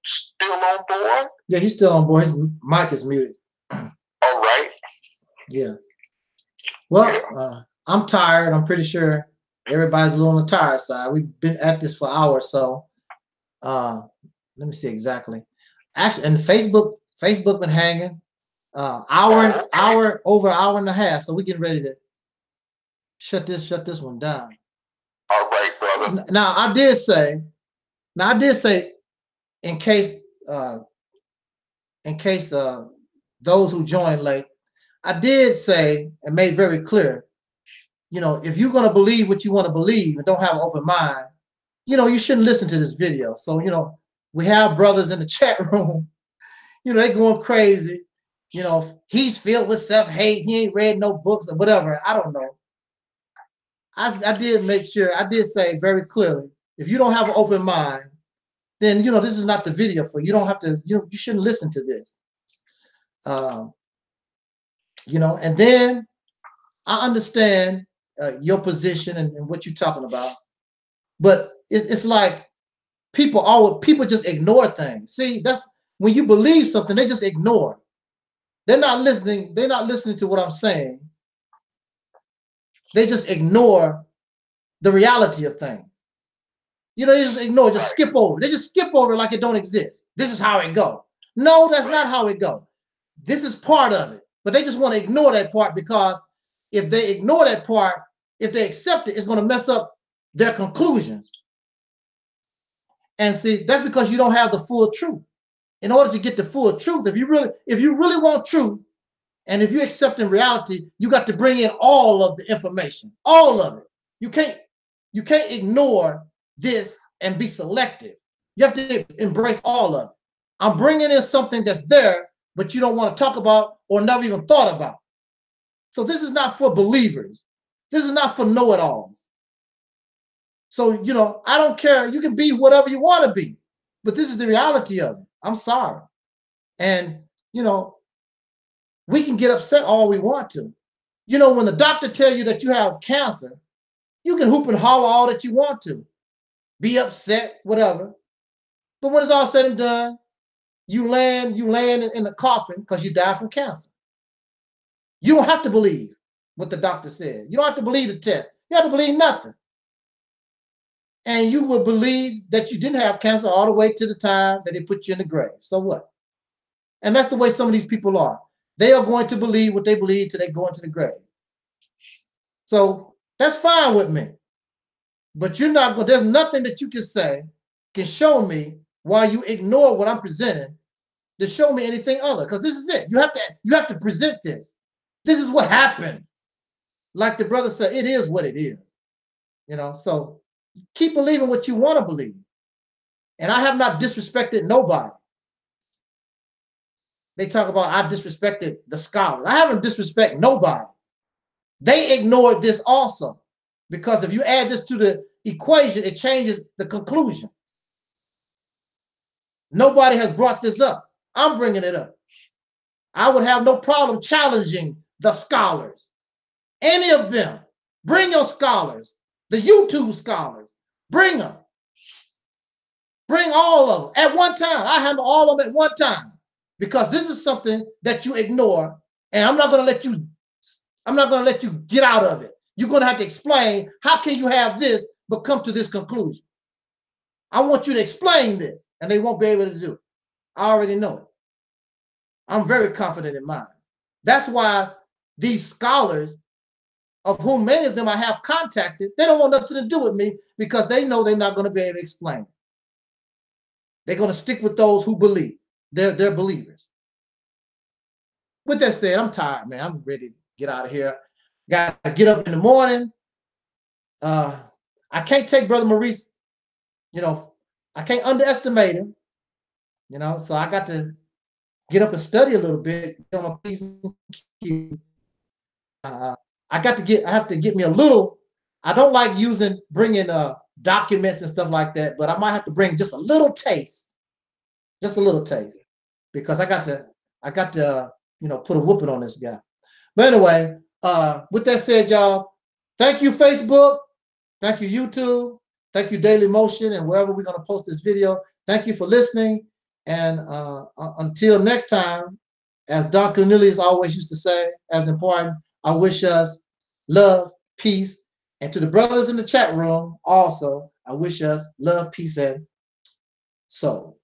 [SPEAKER 1] still on board?
[SPEAKER 2] Yeah, he's still on board. His mic is muted.
[SPEAKER 1] All right.
[SPEAKER 2] Yeah. Well, I'm tired. I'm pretty sure everybody's a little on the tired side. We've been at this for hours, so let me see exactly. Actually, and Facebook been hanging over an hour and a half. So we're getting ready to shut this one down.
[SPEAKER 1] All right, brother.
[SPEAKER 2] Now I did say, in case those who joined late, I did say and made very clear, you know, if you're going to believe what you want to believe and don't have an open mind, you know, you shouldn't listen to this video. So, you know, we have brothers in the chat room, you know, they going crazy. You know, he's filled with self-hate. He ain't read no books or whatever. I don't know. I did make sure, I did say very clearly, if you don't have an open mind, then, you know, this is not the video for you. You don't have to, you shouldn't listen to this. You know, and then I understand your position and what you're talking about, but it's like people just ignore things. See, that's when you believe something, they just ignore. They're not listening. They're not listening to what I'm saying. They just ignore the reality of things. You know, they just ignore, just skip over. They just skip over it like it don't exist. This is how it go. No, that's not how it go. This is part of it. But they just want to ignore that part, because if they ignore that part, if they accept it, it's going to mess up their conclusions. And see, that's because you don't have the full truth. In order to get the full truth, if you really want truth, and if you accept in reality, you got to bring in all of the information, all of it. You can't ignore this and be selective. You have to embrace all of it. I'm bringing in something that's there, but you don't want to talk about or never even thought about. So this is not for believers. This is not for know-it-alls. So, you know, I don't care. You can be whatever you want to be, but this is the reality of it. I'm sorry. And, you know, we can get upset all we want to. You know, when the doctor tells you that you have cancer, you can hoop and holler all that you want to, be upset, whatever. But when it's all said and done, you land in the coffin because you died from cancer. You don't have to believe what the doctor said. You don't have to believe the test. You have to believe nothing. And you will believe that you didn't have cancer all the way to the time that they put you in the grave. So what? And that's the way some of these people are. They are going to believe what they believe till they go into the grave. So that's fine with me. But you're not going, there's nothing that you can say, can show me while you ignore what I'm presenting to show me anything other. Because this is it. You have to present this. This is what happened. Like the brother said, it is what it is. You know, so keep believing what you want to believe. And I have not disrespected nobody. They talk about I disrespected the scholars. I haven't disrespected nobody. They ignored this also, because if you add this to the equation, it changes the conclusion. Nobody has brought this up. I'm bringing it up. I would have no problem challenging the scholars. Any of them. Bring your scholars. The YouTube scholars. Bring them. Bring all of them at one time. I handle all of them at one time, because this is something that you ignore, and I'm not going to let you get out of it. You're going to have to explain, how can you have this but come to this conclusion? I want you to explain this, and they won't be able to do it. I already know it. I'm very confident in mine. That's why these scholars, of whom many of them I have contacted, they don't want nothing to do with me, because they know they're not going to be able to explain it. They're going to stick with those who believe. They're believers. With that said, I'm tired, man. I'm ready to get out of here. Got to get up in the morning. I can't take Brother Maurice, I can't underestimate him, so I got to get up and study a little bit. I have to get me a little. I don't like bringing documents and stuff like that, but I might have to bring just a little taste, because I got to put a whooping on this guy. But anyway, with that said, y'all, thank you, Facebook. Thank you, YouTube. Thank you, Daily Motion, and wherever we're going to post this video. Thank you for listening. And until next time, as Don Cornelius always used to say, as important, I wish us love, peace. And to the brothers in the chat room, also, I wish us love, peace, and soul.